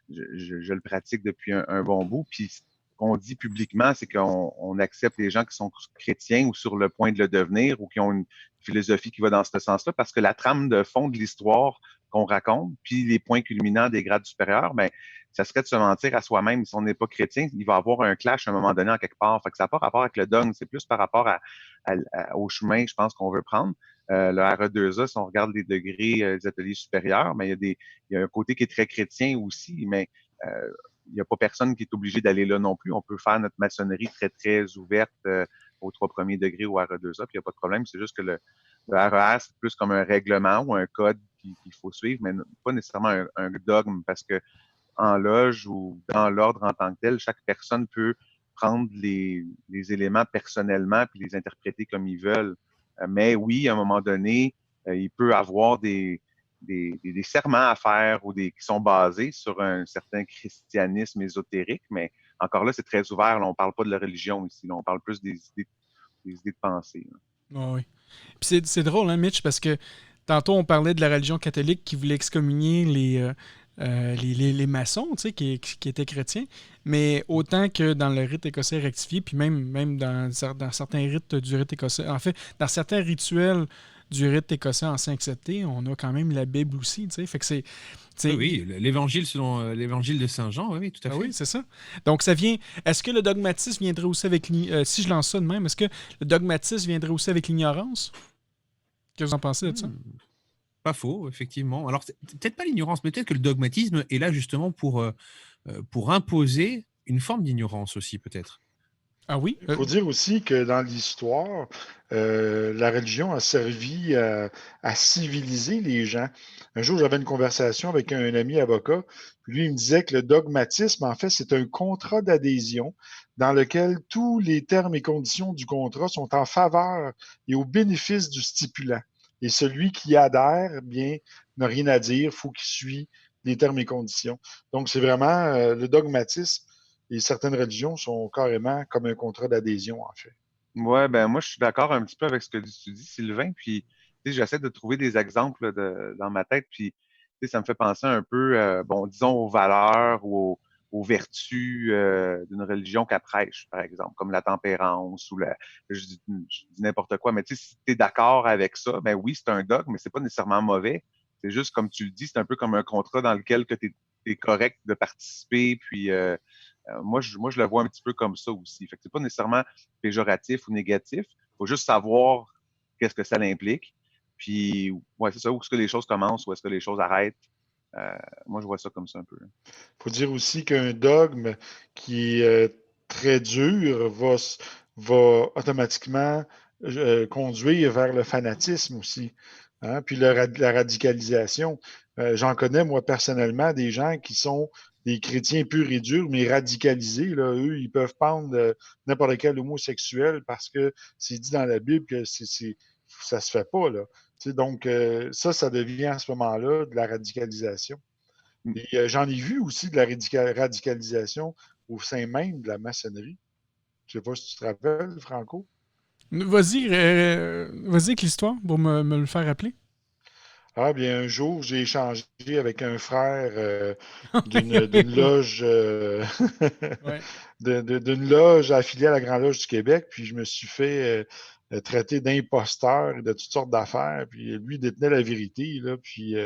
je le pratique depuis un bon bout. Puis ce qu'on dit publiquement, c'est qu'on accepte les gens qui sont chrétiens ou sur le point de le devenir ou qui ont une philosophie qui va dans ce sens-là, parce que la trame de fond de l'histoire qu'on raconte, puis les points culminants des grades supérieurs, ben, ça serait de se mentir à soi-même. Si on n'est pas chrétien, il va y avoir un clash à un moment donné en quelque part. Fait que ça n'a pas rapport avec le dogme, c'est plus par rapport au chemin, je pense, qu'on veut prendre. Le RE2A, si on regarde les degrés des ateliers supérieurs, mais il y a un côté qui est très chrétien aussi, mais il n'y a pas personne qui est obligé d'aller là non plus. On peut faire notre maçonnerie très, très ouverte aux 3 premiers degrés au RE2A, puis il n'y a pas de problème. C'est juste que le RER, c'est plus comme un règlement ou un code qu'il faut suivre, mais pas nécessairement un dogme, parce que en loge ou dans l'ordre en tant que tel, chaque personne peut prendre les éléments personnellement puis les interpréter comme ils veulent. Mais oui, à un moment donné, il peut avoir des serments à faire ou qui sont basés sur un certain christianisme ésotérique, mais encore là, c'est très ouvert. Là, on ne parle pas de la religion ici. Là, on parle plus des idées de pensée. Ah oui. Puis c'est drôle, hein, Mitch, parce que tantôt, on parlait de la religion catholique qui voulait excommunier les maçons, tu sais, qui étaient chrétiens. Mais autant que dans le rite écossais rectifié, puis même dans certains rites du rite écossais, en fait, dans certains rituels du rite écossais ancien accepté, on a quand même la Bible aussi, tu sais. Fait que c'est. Oui, l'évangile selon l'évangile de Saint Jean, oui, tout à Ah fait. oui, c'est ça. Donc, ça vient. Est-ce que le dogmatisme viendrait aussi avec. Si je lance ça de même, est-ce que le dogmatisme viendrait aussi avec l'ignorance? Qu'est-ce que vous en pensez de ça? Pas faux, effectivement. Alors, peut-être pas l'ignorance, mais peut-être que le dogmatisme est là justement pour imposer une forme d'ignorance aussi, peut-être. Ah oui? Il faut dire aussi que dans l'histoire, la religion a servi à civiliser les gens. Un jour, j'avais une conversation avec un ami avocat, puis lui, il me disait que le dogmatisme, en fait, c'est un contrat d'adhésion dans lequel tous les termes et conditions du contrat sont en faveur et au bénéfice du stipulant. Et celui qui adhère, eh bien, n'a rien à dire, il faut qu'il suive les termes et conditions. Donc, c'est vraiment le dogmatisme et certaines religions sont carrément comme un contrat d'adhésion, en fait. Ouais, ben moi, je suis d'accord un petit peu avec ce que tu dis, Sylvain. Puis, tu sais, j'essaie de trouver des exemples dans ma tête. Puis, tu sais, ça me fait penser un peu, bon, disons, aux valeurs ou aux vertus d'une religion qu'elle prêche, par exemple, comme la tempérance ou je dis n'importe quoi. Mais tu sais, si tu es d'accord avec ça, ben oui, c'est un dogme, mais c'est pas nécessairement mauvais. C'est juste, comme tu le dis, c'est un peu comme un contrat dans lequel tu es correct de participer. Puis, moi, je le vois un petit peu comme ça aussi. Fait que c'est pas nécessairement péjoratif ou négatif. Il faut juste savoir qu'est-ce que ça implique. Puis, ouais, c'est ça, où est-ce que les choses commencent, où est-ce que les choses arrêtent. Moi, je vois ça comme ça un peu. Il faut dire aussi qu'un dogme qui est très dur va automatiquement conduire vers le fanatisme aussi. Hein? Puis la radicalisation. J'en connais, moi, personnellement, des gens qui sont des chrétiens purs et durs, mais radicalisés. Là, eux, ils peuvent prendre n'importe quel homosexuel parce que c'est dit dans la Bible que ça se fait pas. Là. Donc, ça devient à ce moment-là de la radicalisation. Et j'en ai vu aussi de la radicalisation au sein même de la maçonnerie. Je ne sais pas si tu te rappelles, Franco. Vas-y avec l'histoire pour me le faire rappeler. Ah, bien, un jour, j'ai échangé avec un frère d'une loge Ouais. d'une loge affiliée à la Grande Loge du Québec, puis je me suis fait traiter d'imposteur et de toutes sortes d'affaires, puis lui détenait la vérité, là, puis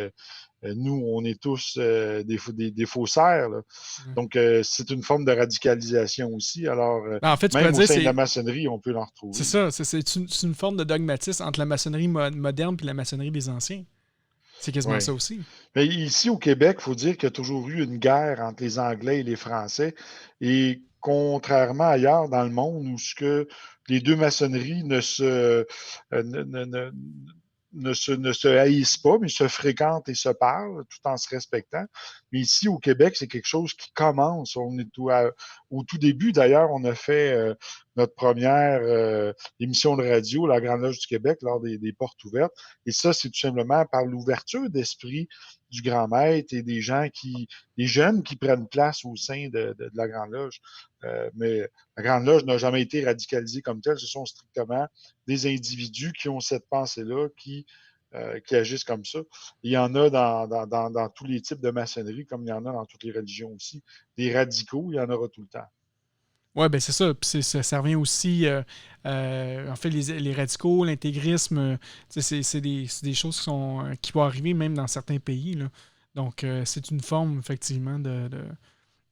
nous, on est tous des faussaires. Là. Donc, c'est une forme de radicalisation aussi. Alors, Ben, en fait, tu pourrais même au dire sein de la c'est maçonnerie, on peut en c'est retrouver. ça, c'est une forme de dogmatisme entre la maçonnerie moderne et la maçonnerie des anciens. C'est quasiment Oui. ça aussi. Mais ici, au Québec, il faut dire qu'il y a toujours eu une guerre entre les Anglais et les Français. Et contrairement ailleurs dans le monde où ce que les deux maçonneries ne se haïssent pas, mais se fréquentent et se parlent tout en se respectant. Mais ici, au Québec, c'est quelque chose qui commence. On est au tout début, d'ailleurs, on a fait notre première émission de radio, la Grande Loge du Québec, lors des portes ouvertes. Et ça, c'est tout simplement par l'ouverture d'esprit du grand maître et des jeunes qui prennent place au sein de la Grande Loge. Mais la Grande Loge n'a jamais été radicalisée comme telle. Ce sont strictement des individus qui ont cette pensée-là, qui agissent comme ça. Il y en a dans tous les types de maçonnerie, comme il y en a dans toutes les religions aussi. Des radicaux, il y en aura tout le temps. Ouais, ben c'est ça. Puis ça revient aussi, en fait, les radicaux, l'intégrisme, c'est des choses qui vont arriver même dans certains pays. Là. Donc, c'est une forme, effectivement, de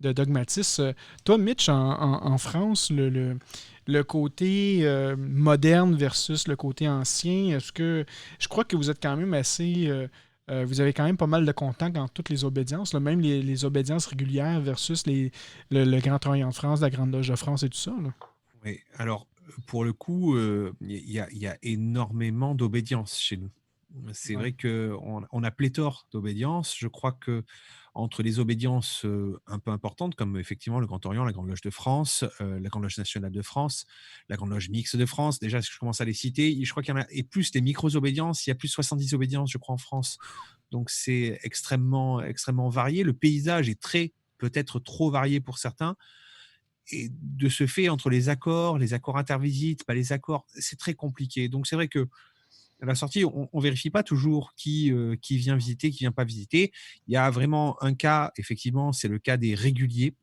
dogmatisme. Toi, Mitch, en France, le côté moderne versus le côté ancien, est-ce que je crois que vous êtes quand même assez. Vous avez quand même pas mal de contacts dans toutes les obédiences, là, même les obédiences régulières versus le Grand Orient de France, la Grande Loge de France et tout ça. Là. Oui, alors pour le coup, il y a énormément d'obédience chez nous. C'est Ouais. vrai qu'on a pléthore d'obédiences. Je crois que entre les obédiences un peu importantes, comme effectivement le Grand Orient, la Grande Loge de France, la Grande Loge nationale de France, la Grande Loge mixte de France, déjà, je commence à les citer, je crois qu'il y en a, et plus les micro-obédiences, il y a plus de 70 obédiences, je crois, en France. Donc c'est extrêmement, extrêmement varié. Le paysage est peut-être trop varié pour certains. Et de ce fait, entre les accords intervisites, pas les accords, c'est très compliqué. Donc c'est vrai que à la sortie, on ne vérifie pas toujours qui vient visiter, qui vient pas visiter. Il y a vraiment un cas, effectivement, c'est le cas des réguliers,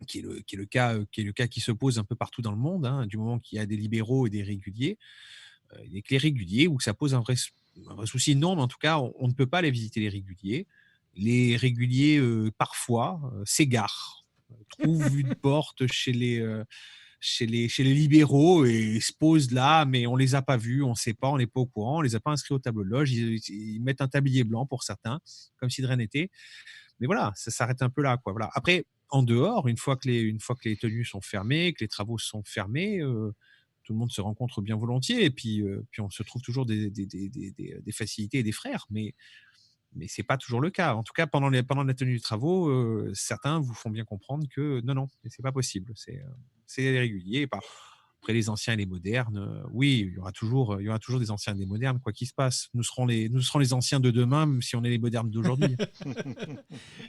qui est le cas qui se pose un peu partout dans le monde, hein, du moment qu'il y a des libéraux et des réguliers. Il y a que les réguliers où ça pose un vrai souci. Non, mais en tout cas, on ne peut pas aller visiter les réguliers. Les réguliers, parfois, s'égarent, trouvent une porte chez les libéraux et se posent là, mais on les a pas vus, on ne sait pas, on n'est pas au courant, on les a pas inscrits au tableau de loge, ils mettent un tablier blanc pour certains, comme si de rien n'était. Mais voilà, ça s'arrête un peu là, quoi. Voilà. Après, en dehors, une fois que les tenues sont fermées, que les travaux sont fermés, tout le monde se rencontre bien volontiers et puis on se trouve toujours des facilités et des frères, mais c'est pas toujours le cas. En tout cas, pendant la tenue des travaux, certains vous font bien comprendre que non, c'est pas possible. C'est régulier. Après les anciens et les modernes, oui, il y aura toujours des anciens et des modernes, quoi qu'il se passe. Nous serons les anciens de demain, même si on est les modernes d'aujourd'hui.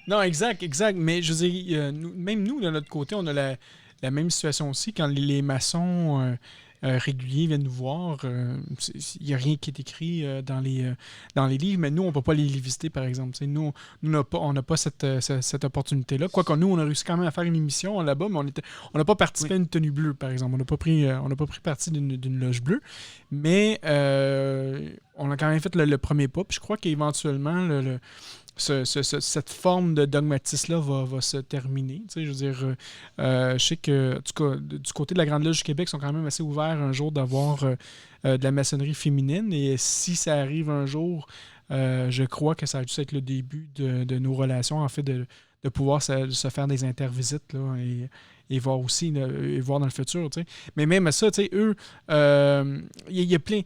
Non, exact. Mais je veux dire, même nous, de notre côté, on a la même situation aussi. Quand les maçons réguliers viennent nous voir, il n'y a rien qui est écrit dans les livres, mais nous, on ne peut pas les visiter, par exemple. T'sais, nous, on n'a pas cette opportunité-là. Quoique nous, on a réussi quand même à faire une émission là-bas, mais on n'a pas participé à une tenue bleue, par exemple. On n'a pas pris partie d'une loge bleue, mais on a quand même fait le premier pas. Puis je crois qu'éventuellement, cette forme de dogmatisme-là va se terminer. Tu sais, je veux dire, je sais que du côté de la Grande Loge du Québec, ils sont quand même assez ouverts un jour d'avoir de la maçonnerie féminine. Et si ça arrive un jour, je crois que ça a dû être le début de nos relations, en fait, de pouvoir se faire des intervisites là, et voir aussi et voir dans le futur. Tu sais. Mais même à ça, tu sais, eux, il y a plein.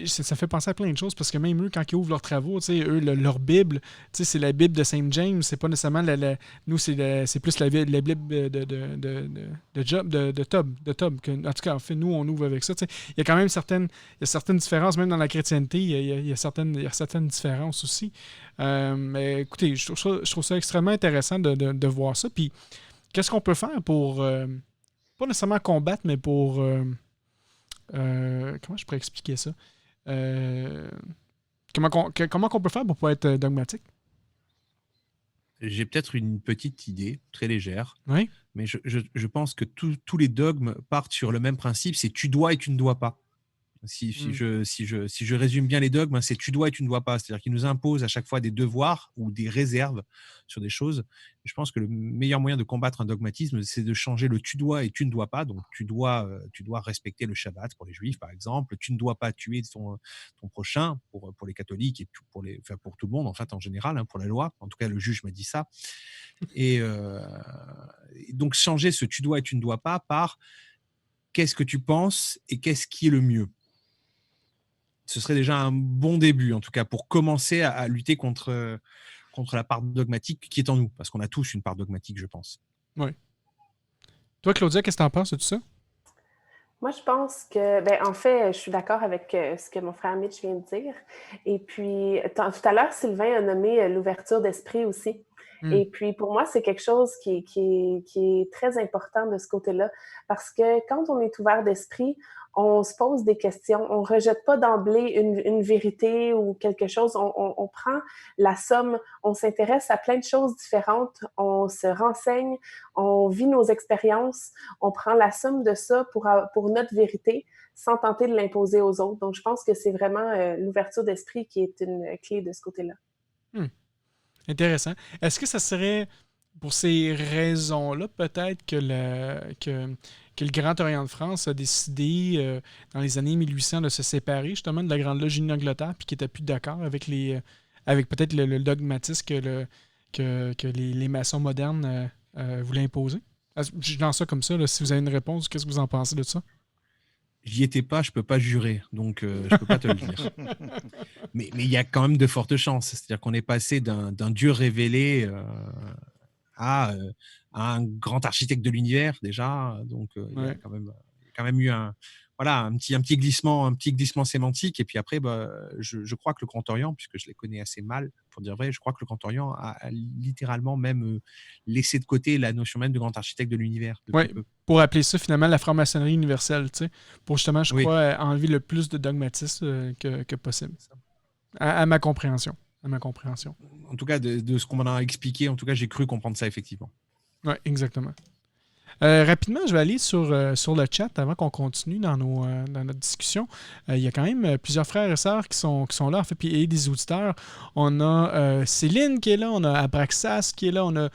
Ça fait penser à plein de choses parce que même eux, quand ils ouvrent leurs travaux, tu sais, eux, leur Bible, tu sais, c'est la Bible de Saint James, c'est pas nécessairement nous, c'est plus la Bible de Tob. En tout cas, en fait, nous, on ouvre avec ça. Tu sais. Il y a quand même certaines différences, même dans la chrétienté, il y a certaines différences aussi. Mais écoutez, je trouve ça extrêmement intéressant de voir ça. Puis, qu'est-ce qu'on peut faire pour, pas nécessairement combattre, mais pour, comment je pourrais expliquer ça? Comment qu'on peut faire pour pas être dogmatique? J'ai peut-être une petite idée, très légère, Oui. mais je pense que tous les dogmes partent sur le même principe, c'est tu dois et tu ne dois pas. Si je résume bien les dogmes, c'est tu dois et tu ne dois pas. C'est-à-dire qu'ils nous imposent à chaque fois des devoirs ou des réserves sur des choses. Je pense que le meilleur moyen de combattre un dogmatisme, c'est de changer le tu dois et tu ne dois pas. Donc, tu dois respecter le Shabbat pour les Juifs, par exemple. Tu ne dois pas tuer ton prochain pour les catholiques et pour tout le monde, en fait, en général, hein, pour la loi. En tout cas, le juge m'a dit ça. Et donc, changer ce tu dois et tu ne dois pas par qu'est-ce que tu penses et qu'est-ce qui est le mieux. Ce serait déjà un bon début, en tout cas, pour commencer à lutter contre la part dogmatique qui est en nous, parce qu'on a tous une part dogmatique, je pense. Oui. Toi, Claudia, qu'est-ce que tu en penses de tout ça? Moi, je pense que, en fait, je suis d'accord avec ce que mon frère Mitch vient de dire. Et puis, tout à l'heure, Sylvain a nommé l'ouverture d'esprit aussi. Et puis, pour moi, c'est quelque chose qui est très important de ce côté-là, parce que quand on est ouvert d'esprit, on se pose des questions, on ne rejette pas d'emblée une vérité ou quelque chose, on prend la somme, on s'intéresse à plein de choses différentes, on se renseigne, on vit nos expériences, on prend la somme de ça pour notre vérité sans tenter de l'imposer aux autres. Donc, je pense que c'est vraiment l'ouverture d'esprit qui est une clé de ce côté-là. Intéressant. Est-ce que ça serait pour ces raisons-là peut-être que le Grand Orient de France a décidé dans les années 1800 de se séparer justement de la Grande Loge d'Angleterre puis qui n'était plus d'accord avec peut-être le dogmatisme que les maçons modernes voulaient imposer? Je lance ça comme ça. Là, si vous avez une réponse, qu'est-ce que vous en pensez de ça? J'y étais pas, je peux pas jurer, donc je peux pas te le dire. Mais il y a quand même de fortes chances. C'est-à-dire qu'on est passé d'un Dieu révélé à un grand architecte de l'univers déjà. Donc il y a quand même eu un petit glissement sémantique. Et puis après, je crois que le Grand Orient, puisque je les connais assez mal, pour dire vrai, je crois que le Grand Orient a littéralement même laissé de côté la notion même de grand architecte de l'univers. Oui, pour appeler ça finalement la franc-maçonnerie universelle, tu sais, pour justement, je crois, enlever le plus de dogmatisme que possible. À ma compréhension. En tout cas, de ce qu'on m'en a expliqué, en tout cas, j'ai cru comprendre ça effectivement. Oui, exactement. Rapidement, je vais aller sur le chat avant qu'on continue dans notre discussion. Il y a quand même plusieurs frères et sœurs qui sont là, en fait, et des auditeurs. On a Céline qui est là, on a Abraxas qui est là, on a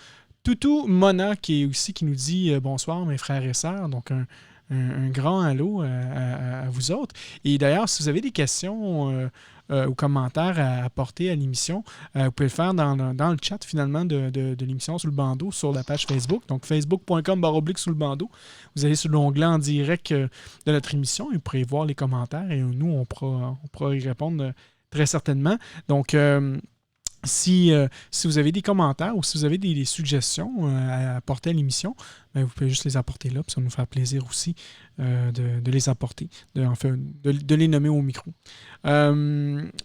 Toutou Mona qui nous dit bonsoir mes frères et sœurs. Donc un grand allô à vous autres. Et d'ailleurs, si vous avez des questions ou commentaires à apporter à l'émission, vous pouvez le faire dans le chat finalement de l'émission sur le bandeau, sur la page Facebook. Donc facebook.com/sur le bandeau. Vous allez sur l'onglet en direct de notre émission et vous pourrez voir les commentaires et nous, on pourra y répondre très certainement. Donc si vous avez des commentaires ou si vous avez des suggestions à apporter à l'émission, ben, vous pouvez juste les apporter là, puis ça va nous faire plaisir aussi de les apporter, de les nommer au micro.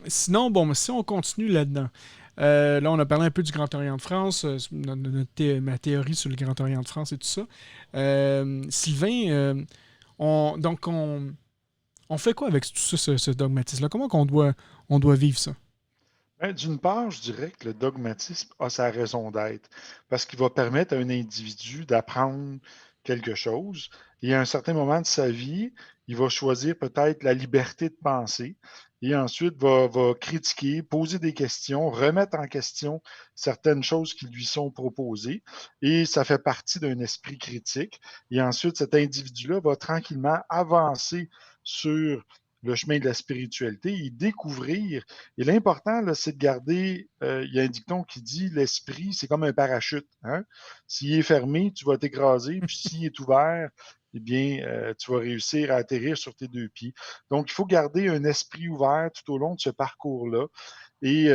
Sinon, bon, si on continue là-dedans, là, on a parlé un peu du Grand Orient de France, ma théorie sur le Grand Orient de France et tout ça. Sylvain, on fait quoi avec tout ça, ce dogmatisme-là? Comment on doit vivre ça? D'une part, je dirais que le dogmatisme a sa raison d'être, parce qu'il va permettre à un individu d'apprendre quelque chose, et à un certain moment de sa vie, il va choisir peut-être la liberté de penser, et ensuite va critiquer, poser des questions, remettre en question certaines choses qui lui sont proposées, et ça fait partie d'un esprit critique. Et ensuite, cet individu-là va tranquillement avancer sur le chemin de la spiritualité et découvrir. Et l'important, là, c'est de garder, il y a un dicton qui dit, l'esprit, c'est comme un parachute. Hein? S'il est fermé, tu vas t'écraser, puis s'il est ouvert, eh bien, tu vas réussir à atterrir sur tes deux pieds. Donc, il faut garder un esprit ouvert tout au long de ce parcours-là. Et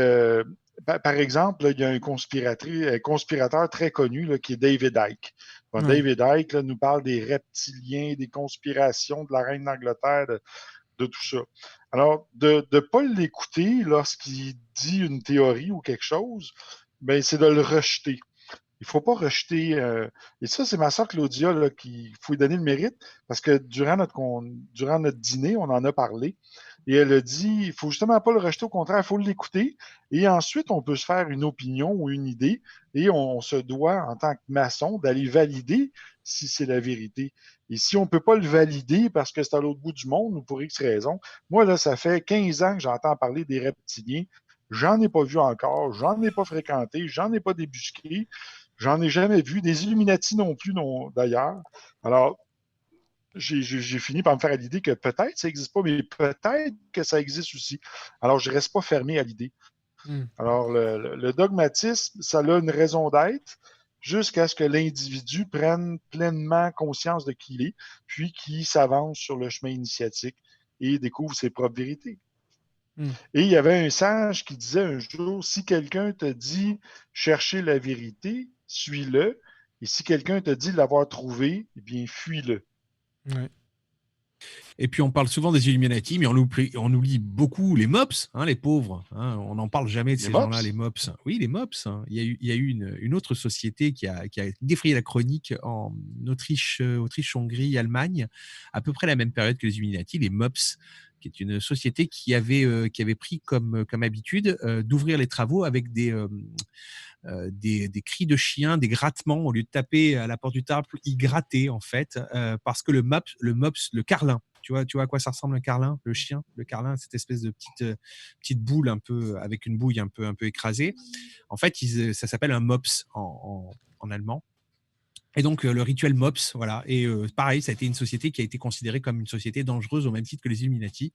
par exemple, là, il y a un conspirateur très connu là, qui est David Icke. Bon, Ouais. David Icke là, nous parle des reptiliens, des conspirations de la reine d'Angleterre, de tout ça. Alors, de ne pas l'écouter lorsqu'il dit une théorie ou quelque chose, ben, c'est de le rejeter. Il ne faut pas rejeter. Et ça, c'est ma soeur Claudia là, qui faut lui donner le mérite, parce que durant notre dîner, on en a parlé. Et elle a dit, il ne faut justement pas le rejeter, au contraire, il faut l'écouter. Et ensuite, on peut se faire une opinion ou une idée, et on se doit, en tant que maçon, d'aller valider si c'est la vérité. Et si on ne peut pas le valider parce que c'est à l'autre bout du monde ou pour X raison, moi, là, ça fait 15 ans que j'entends parler des reptiliens. J'en ai pas vu encore, j'en ai pas fréquenté, j'en ai pas débusqué, j'en ai jamais vu. Des Illuminati non plus, non, d'ailleurs. Alors, j'ai fini par me faire à l'idée que peut-être ça n'existe pas, mais peut-être que ça existe aussi. Alors, je ne reste pas fermé à l'idée. Alors, le dogmatisme, ça a une raison d'être jusqu'à ce que l'individu prenne pleinement conscience de qui il est, puis qu'il s'avance sur le chemin initiatique et découvre ses propres vérités. Et il y avait un sage qui disait un jour, si quelqu'un te dit chercher la vérité, suis-le, et si quelqu'un te dit l'avoir trouvé, eh bien, fuis-le. Ouais. Et puis on parle souvent des Illuminati, mais on oublie beaucoup les mops, hein, les pauvres. Hein, on n'en parle jamais de ces gens-là, les mops. Oui, les mops. Hein. Il y a eu une autre société qui a défrayé la chronique en Autriche, Hongrie, Allemagne, à peu près la même période que les Illuminati, les mops, qui est une société qui avait pris comme habitude d'ouvrir les travaux avec des cris de chiens, des grattements. Au lieu de taper à la porte du temple, ils grattaient en fait, parce que le carlin, tu vois à quoi ça ressemble un carlin, le chien, le carlin, cette espèce de petite boule un peu avec une bouille un peu écrasée. En fait, ça s'appelle un mops en allemand. Et donc, le rituel MOPS, voilà. Et pareil, ça a été une société qui a été considérée comme une société dangereuse au même titre que les Illuminati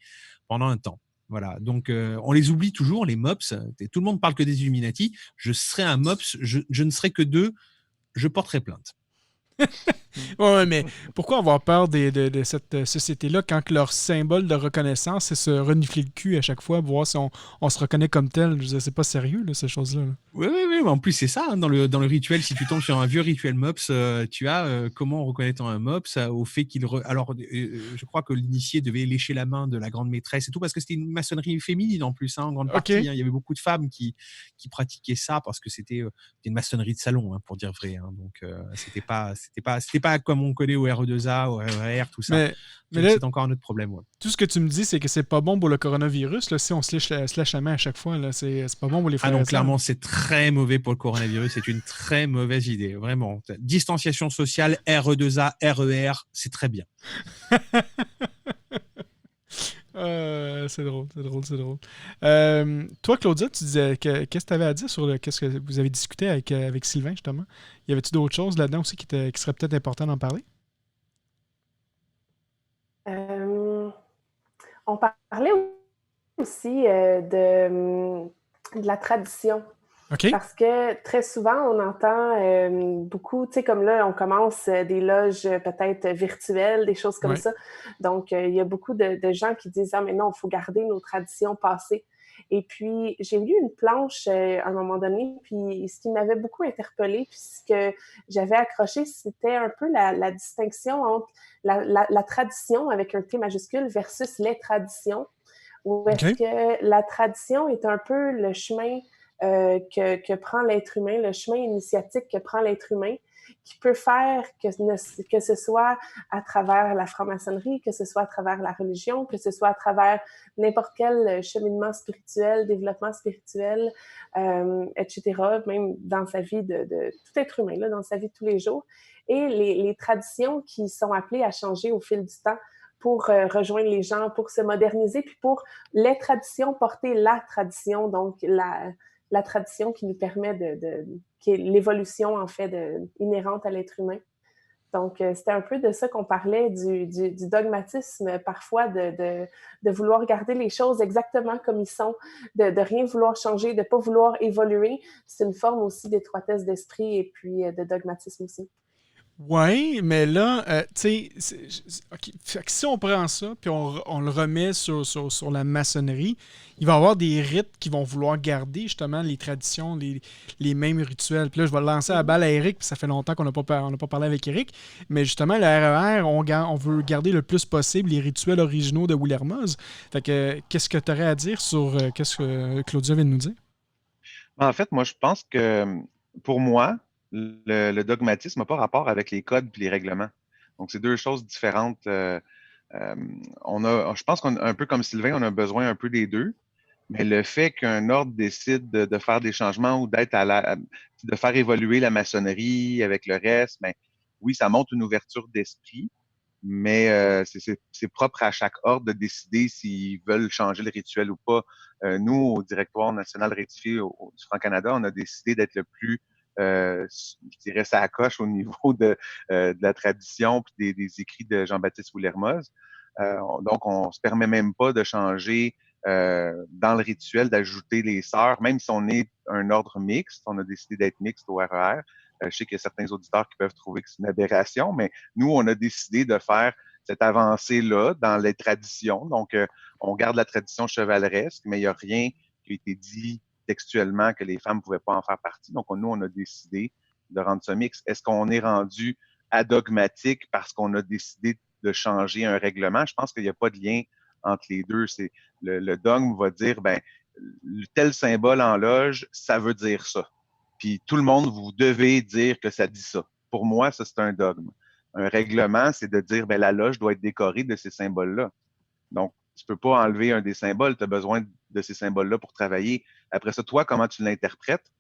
pendant un temps. Voilà. Donc, on les oublie toujours, les MOPS. Tout le monde parle que des Illuminati. Je serais un MOPS, je ne serais que deux, je porterais plainte. Ouais, mais pourquoi avoir peur de cette société-là quand leur symbole de reconnaissance, c'est se renifler le cul à chaque fois, voir si on se reconnaît comme tel? Je veux dire, c'est pas sérieux, là, ces choses-là. Oui, mais en plus, c'est ça, hein, dans le rituel. Si tu tombes sur un vieux rituel MOPS, tu as comment reconnaître un MOPS au fait qu'il... Alors, je crois que l'initié devait lécher la main de la grande maîtresse et tout, parce que c'était une maçonnerie féminine en plus, hein, en grande partie. Hein. Il y avait beaucoup de femmes qui pratiquaient ça parce que c'était une maçonnerie de salon, hein, pour dire vrai. Hein. Donc, c'était pas comme on connaît au RE2A, au RER, tout ça. Mais là, c'est encore un autre problème. Ouais. Tout ce que tu me dis, c'est que c'est pas bon pour le coronavirus. Là, si on se lèche la main à chaque fois, là, c'est pas bon pour les frères. Ah non, clairement, c'est très mauvais pour le coronavirus. C'est une très mauvaise idée, vraiment. Distanciation sociale, RE2A, RER, c'est très bien. C'est drôle. Toi, Claudia, tu disais qu'est-ce que tu avais à dire sur qu'est-ce que vous avez discuté avec Sylvain, justement? Y avait-tu d'autres choses là-dedans aussi qui serait peut-être important d'en parler? On parlait aussi de la tradition. Okay. Parce que très souvent, on entend beaucoup, tu sais, comme là, on commence des loges peut-être virtuelles, des choses comme ça. Donc, il y a beaucoup de gens qui disent « Ah, mais non, il faut garder nos traditions passées. » Et puis, j'ai lu une planche à un moment donné, puis ce qui m'avait beaucoup interpellée, puis ce que j'avais accroché, c'était un peu la distinction entre la tradition avec un T majuscule versus les traditions, où est-ce OK. que la tradition est un peu le chemin que prend l'être humain, le chemin initiatique que prend l'être humain, qui peut faire que ce soit à travers la franc-maçonnerie, que ce soit à travers la religion, que ce soit à travers n'importe quel cheminement spirituel, développement spirituel, etc., même dans sa vie de tout être humain, là, dans sa vie de tous les jours. Et les traditions qui sont appelées à changer au fil du temps pour rejoindre les gens, pour se moderniser, puis pour les traditions porter la tradition, donc la tradition qui nous permet qui est l'évolution, en fait, inhérente à l'être humain. Donc, c'était un peu de ça qu'on parlait, du dogmatisme, parfois, de vouloir garder les choses exactement comme ils sont, de rien vouloir changer, de ne pas vouloir évoluer. C'est une forme aussi d'étroitesse d'esprit et puis de dogmatisme aussi. Oui, mais là, tu sais, OK. Fait que si on prend ça, puis on le remet sur la maçonnerie, il va y avoir des rites qui vont vouloir garder justement les traditions, les mêmes rituels. Puis là, je vais lancer la balle à Eric, puis ça fait longtemps qu'on n'a pas parlé avec Eric, mais justement, le RER, on veut garder le plus possible les rituels originaux de Willermoz. Fait que, qu'est-ce que tu aurais à dire sur qu'est-ce que Claudia vient de nous dire? En fait, moi, je pense que pour moi, le dogmatisme n'a pas rapport avec les codes et les règlements. Donc, c'est deux choses différentes. Euh, je pense qu'on, un peu comme Sylvain, on a besoin un peu des deux. Mais le fait qu'un ordre décide de faire des changements ou de faire évoluer la maçonnerie avec le reste, ben, oui, ça montre une ouverture d'esprit, mais c'est propre à chaque ordre de décider s'ils veulent changer le rituel ou pas. Nous, au Directoire national rectifié du Franc-Canada, on a décidé d'être le plus, je dirais, ça coche au niveau de la tradition puis des écrits de Jean-Baptiste Willermoz. Donc, on se permet même pas de changer dans le rituel, d'ajouter les sœurs, même si on est un ordre mixte, on a décidé d'être mixte au RER. Je sais qu'il y a certains auditeurs qui peuvent trouver que c'est une aberration, mais nous, on a décidé de faire cette avancée-là dans les traditions. Donc, on garde la tradition chevaleresque, mais il n'y a rien qui a été dit textuellement que les femmes ne pouvaient pas en faire partie. Donc, nous, on a décidé de rendre ça mixte. Est-ce qu'on est rendu adogmatique parce qu'on a décidé de changer un règlement? Je pense qu'il n'y a pas de lien entre les deux. C'est le dogme va dire, ben, tel symbole en loge, ça veut dire ça. Puis tout le monde, vous devez dire que ça dit ça. Pour moi, ça, c'est un dogme. Un règlement, c'est de dire, ben, la loge doit être décorée de ces symboles-là. Donc, tu peux pas enlever un des symboles, tu as besoin de ces symboles-là pour travailler. Après ça, toi, comment tu l'interprètes?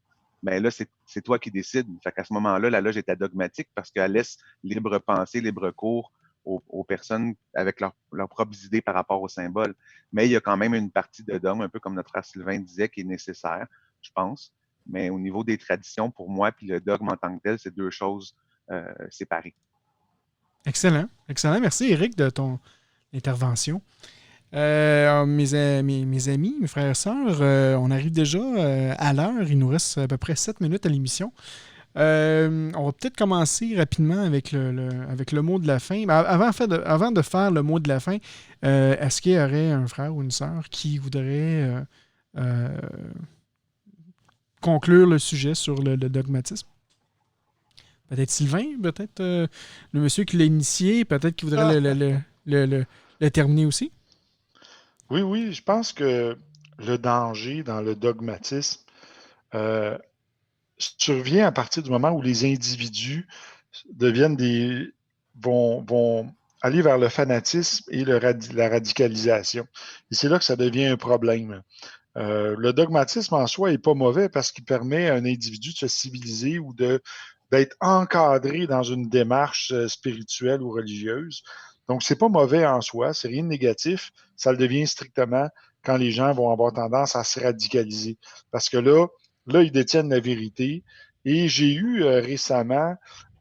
Ben là, c'est toi qui décides. Fait qu'à ce moment-là, la loge est adogmatique parce qu'elle laisse libre pensée, libre cours aux personnes avec leurs propres idées par rapport aux symboles. Mais il y a quand même une partie de dogme, un peu comme notre frère Sylvain disait, qui est nécessaire, je pense. Mais au niveau des traditions, pour moi, puis le dogme en tant que tel, c'est deux choses séparées. Excellent. Excellent. Merci, Eric, de ton intervention. Mes amis, mes frères et sœurs, on arrive déjà à l'heure. Il nous reste à peu près 7 minutes à l'émission. On va peut-être commencer rapidement avec avec le mot de la fin. Mais avant de faire le mot de la fin, est-ce qu'il y aurait un frère ou une sœur qui voudrait conclure le sujet sur le dogmatisme? Peut-être Sylvain, peut-être le monsieur qui l'a initié, peut-être qu'il voudrait le terminer aussi. Oui, oui, je pense que le danger dans le dogmatisme euh, survient à partir du moment où les individus vont aller vers le fanatisme et la radicalisation. Et c'est là que ça devient un problème. Le dogmatisme en soi n'est pas mauvais parce qu'il permet à un individu de se civiliser ou d'être encadré dans une démarche spirituelle ou religieuse. Donc, c'est pas mauvais en soi, c'est rien de négatif. Ça le devient strictement quand les gens vont avoir tendance à se radicaliser. Parce que là, ils détiennent la vérité. Et j'ai eu récemment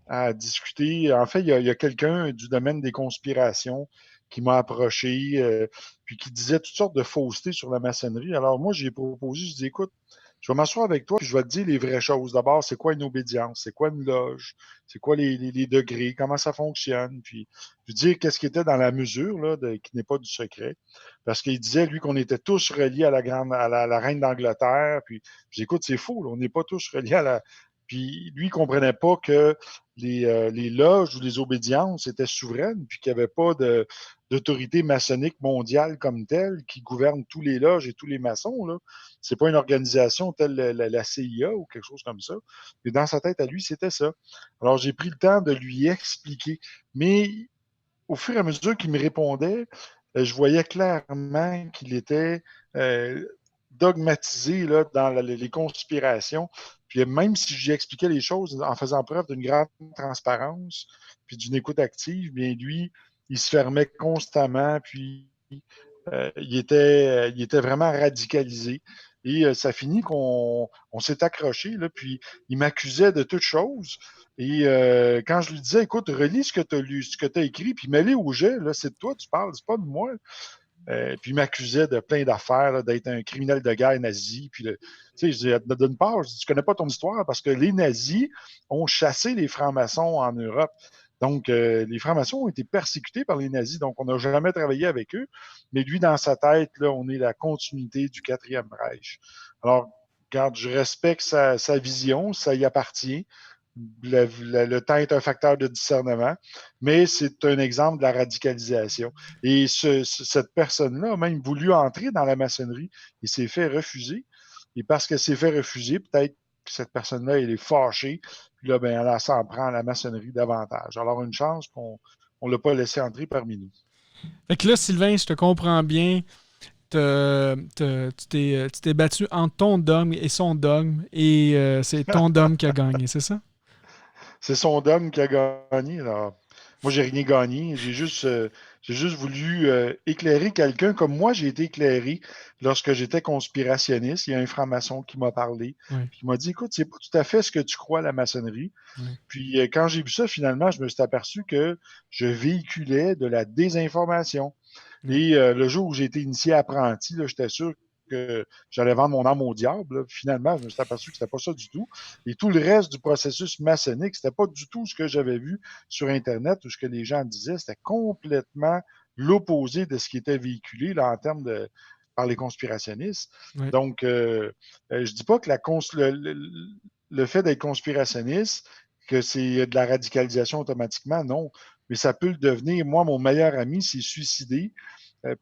à discuter. En fait, il y a quelqu'un du domaine des conspirations qui m'a approché, puis qui disait toutes sortes de faussetés sur la maçonnerie. Alors moi, j'ai proposé, je dis, écoute, Je vais m'asseoir avec toi, puis je vais te dire les vraies choses. D'abord, c'est quoi une obédience? C'est quoi une loge? C'est quoi les degrés? Comment ça fonctionne? Puis, je vais te dire qu'est-ce qui était dans la mesure, là, qui n'est pas du secret. Parce qu'il disait, lui, qu'on était tous reliés à la reine d'Angleterre. Puis, j'écoute, c'est faux, là, on n'est pas tous reliés à la. Puis, lui, il comprenait pas que les loges ou les obédiences étaient souveraines, puis qu'il n'y avait pas d'autorité maçonnique mondiale comme telle qui gouverne tous les loges et tous les maçons, là. C'est pas une organisation telle la CIA ou quelque chose comme ça. Mais dans sa tête à lui, c'était ça. Alors, j'ai pris le temps de lui expliquer. Mais au fur et à mesure qu'il me répondait, je voyais clairement qu'il était dogmatisé là, dans les conspirations. Puis même si j'y expliquais les choses en faisant preuve d'une grande transparence, puis d'une écoute active, bien lui, il se fermait constamment, puis il était vraiment radicalisé. Et ça finit qu'on s'est accroché, là, puis il m'accusait de toutes choses. Et quand je lui disais, écoute, relis ce que tu as lu, ce que tu as écrit, puis mets-les au jet, là, c'est de toi, tu parles, c'est pas de moi. Puis il m'accusait de plein d'affaires, là, d'être un criminel de guerre nazi. Puis, tu sais, je dis, d'une part, je dis, tu connais pas ton histoire parce que les nazis ont chassé les francs-maçons en Europe. Donc, les francs-maçons ont été persécutés par les nazis, donc on n'a jamais travaillé avec eux. Mais lui, dans sa tête, là, on est la continuité du Quatrième Reich. Alors, regarde, je respecte sa vision, ça y appartient. Le temps est un facteur de discernement, mais c'est un exemple de la radicalisation. Et cette personne-là a même voulu entrer dans la maçonnerie et s'est fait refuser. Et parce qu'elle s'est fait refuser, peut-être que cette personne-là, elle est fâchée, puis là, ben, elle s'en prend à la maçonnerie davantage. Alors, une chance qu'on ne l'a pas laissé entrer parmi nous. Fait que là, Sylvain, je te comprends bien. Tu t'es battu entre ton dogme et son dogme, et c'est ton dogme qui a gagné, c'est ça? C'est son dogme qui a gagné. Alors, moi, j'ai rien gagné. J'ai juste voulu éclairer quelqu'un comme moi, j'ai été éclairé lorsque j'étais conspirationniste. Il y a un franc-maçon qui m'a parlé, Oui. puis il m'a dit, écoute, c'est pas tout à fait ce que tu crois, la maçonnerie. Oui. Puis quand j'ai vu ça, finalement, je me suis aperçu que je véhiculais de la désinformation. Et le jour où j'ai été initié apprenti, là, j'étais sûr que j'allais vendre mon âme au diable. Là. Finalement, je me suis aperçu que c'était pas ça du tout. Et tout le reste du processus maçonnique, c'était pas du tout ce que j'avais vu sur Internet ou ce que les gens disaient. C'était complètement l'opposé de ce qui était véhiculé là, en termes de par les conspirationnistes. Oui. Donc, je dis pas que le fait d'être conspirationniste, que c'est de la radicalisation automatiquement, non. Mais ça peut le devenir. Moi, mon meilleur ami s'est suicidé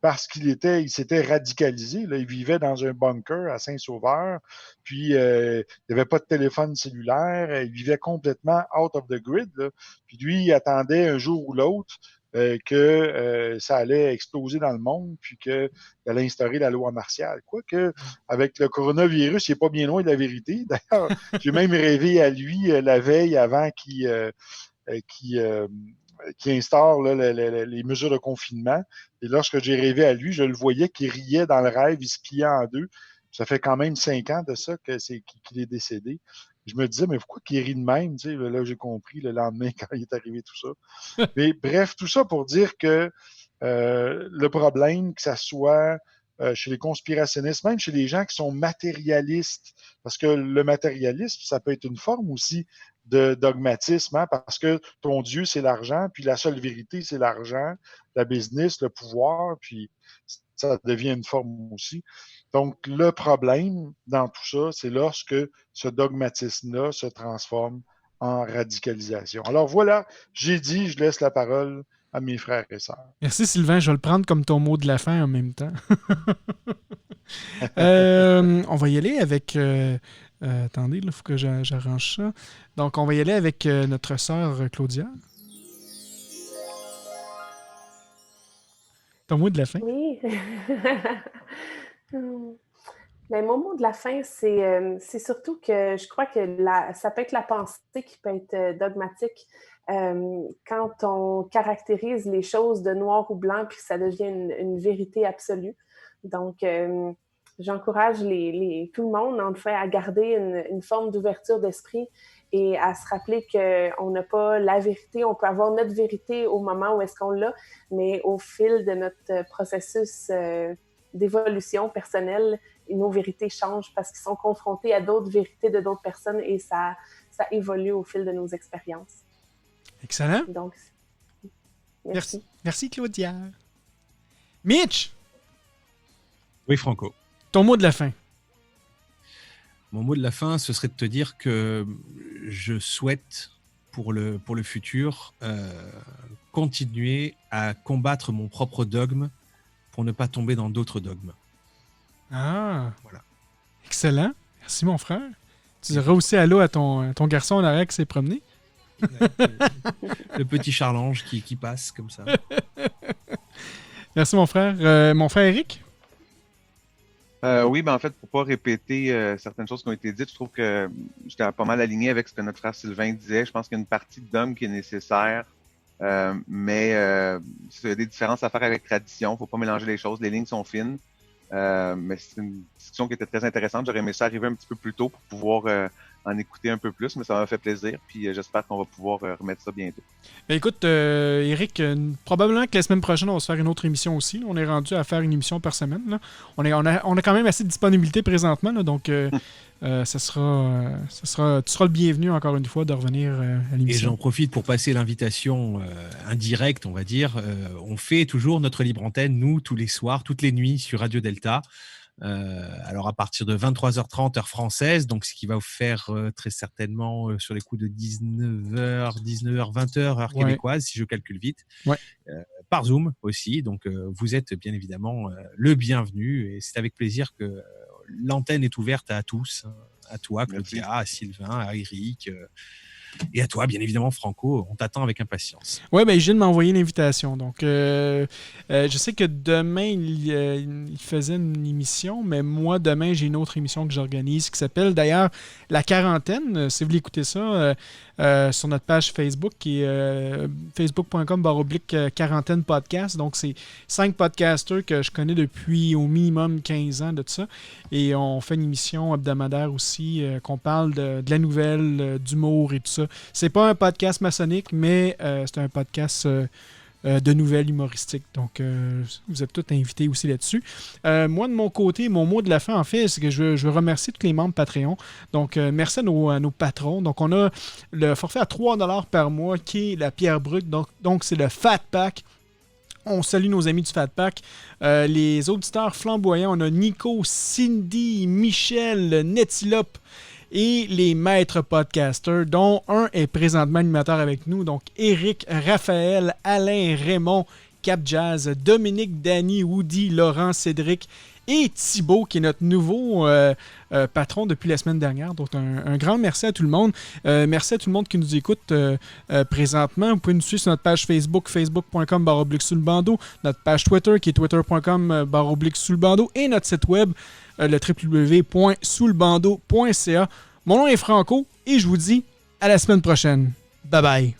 parce il s'était radicalisé. Là. Il vivait dans un bunker à Saint-Sauveur, puis il n'y avait pas de téléphone cellulaire, il vivait complètement out of the grid. Là. Puis lui, il attendait un jour ou l'autre que ça allait exploser dans le monde, puis qu'il allait instaurer la loi martiale. Quoique, avec le coronavirus, il n'est pas bien loin de la vérité. D'ailleurs, j'ai même rêvé à lui la veille avant qu'il instaure là, les mesures de confinement. Et lorsque j'ai rêvé à lui, je le voyais qui riait dans le rêve, il se pliait en deux. Ça fait quand même 5 ans de ça qu'il est décédé. Je me disais, mais pourquoi qu'il rit de même? Tu sais, là, j'ai compris le lendemain quand il est arrivé tout ça. Mais bref, tout ça pour dire que le problème, que ça soit chez les conspirationnistes, même chez les gens qui sont matérialistes, parce que le matérialisme, ça peut être une forme aussi de dogmatisme, hein, parce que ton Dieu, c'est l'argent, puis la seule vérité, c'est l'argent, la business, le pouvoir, puis ça devient une forme aussi. Donc, le problème dans tout ça, c'est lorsque ce dogmatisme-là se transforme en radicalisation. Alors voilà, j'ai dit, je laisse la parole à mes frères et sœurs. Merci Sylvain, je vais le prendre comme ton mot de la fin en même temps. On va y aller avec... attendez, il faut que j'arrange ça. Donc, on va y aller avec notre sœur Claudia. Ton mot de la fin? Oui. Ben, mon mot de la fin, c'est surtout que je crois que ça peut être la pensée qui peut être dogmatique quand on caractérise les choses de noir ou blanc puis que ça devient une vérité absolue. Donc, j'encourage tout le monde, en fait, à garder une forme d'ouverture d'esprit et à se rappeler qu'on n'a pas la vérité. On peut avoir notre vérité au moment où est-ce qu'on l'a, mais au fil de notre processus d'évolution personnelle et nos vérités changent parce qu'ils sont confrontés à d'autres vérités de d'autres personnes et ça évolue au fil de nos expériences. Excellent. Donc, merci. Merci, Claudia. Mitch! Oui, Franco. Ton mot de la fin. Mon mot de la fin, ce serait de te dire que je souhaite pour le futur continuer à combattre mon propre dogme pour ne pas tomber dans d'autres dogmes. Ah, voilà. Excellent. Merci, mon frère. Tu diras aussi allô à ton garçon en arrière qui s'est promené. Le petit charlange qui passe comme ça. Merci, mon frère. Mon frère Eric? Oui, en fait, pour pas répéter certaines choses qui ont été dites, je trouve que j'étais pas mal aligné avec ce que notre frère Sylvain disait. Je pense qu'il y a une partie de dogme qui est nécessaire, mais il y a des différences à faire avec tradition. Faut pas mélanger les choses. Les lignes sont fines, mais c'est une discussion qui était très intéressante. J'aurais aimé ça arriver un petit peu plus tôt pour pouvoir en écouter un peu plus, mais ça m'a fait plaisir. Puis j'espère qu'on va pouvoir remettre ça bientôt. Ben écoute, Eric, probablement que la semaine prochaine, on va se faire une autre émission aussi. On est rendu à faire une émission par semaine. Là. On a quand même assez de disponibilité présentement, là, donc tu seras le bienvenu encore une fois de revenir à l'émission. Et j'en profite pour passer l'invitation indirecte, on va dire. On fait toujours notre libre antenne, nous, tous les soirs, toutes les nuits sur Radio Delta. Alors à partir de 23h30 heure française, donc ce qui va vous faire très certainement sur les coups de 19h, 20h heure québécoise, si je calcule vite, par Zoom aussi. Donc vous êtes bien évidemment le bienvenu et c'est avec plaisir que l'antenne est ouverte à tous, à toi Claudia, à Sylvain, à Eric et à toi bien évidemment Franco. On t'attend avec impatience. Oui, ben je viens de m'envoyer l'invitation. Donc je sais que demain il faisait une émission, mais moi demain j'ai une autre émission que j'organise qui s'appelle d'ailleurs La Quarantaine. Si vous voulez écouter ça sur notre page Facebook qui est facebook.com/quarantaine podcast. Donc c'est 5 podcasters que je connais depuis au minimum 15 ans de ça. Et on fait une émission hebdomadaire aussi qu'on parle de la nouvelle, d'humour et tout ça. C'est pas un podcast maçonnique, mais c'est un podcast de nouvelles humoristiques. Donc, vous êtes tous invités aussi là-dessus. Moi, de mon côté, mon mot de la fin, en fait, c'est que je veux remercier tous les membres Patreon. Donc, merci à nos patrons. Donc, on a le forfait à 3$ par mois qui est la pierre brute. Donc c'est le Fat Pack. On salue nos amis du Fat Pack. Les auditeurs flamboyants, on a Nico, Cindy, Michel, Netilope et les maîtres podcasters, dont un est présentement animateur avec nous. Donc, Eric, Raphaël, Alain, Raymond, Cap Jazz, Dominique, Danny, Woody, Laurent, Cédric et Thibaut, qui est notre nouveau patron depuis la semaine dernière. Donc, un grand merci à tout le monde. Merci à tout le monde qui nous écoute présentement. Vous pouvez nous suivre sur notre page Facebook, facebook.com/sous-le-bandeau, notre page Twitter, qui est twitter.com/sous-le-bandeau, et notre site web, le www.souslebandeau.ca. Mon nom est Franco et je vous dis à la semaine prochaine. Bye bye.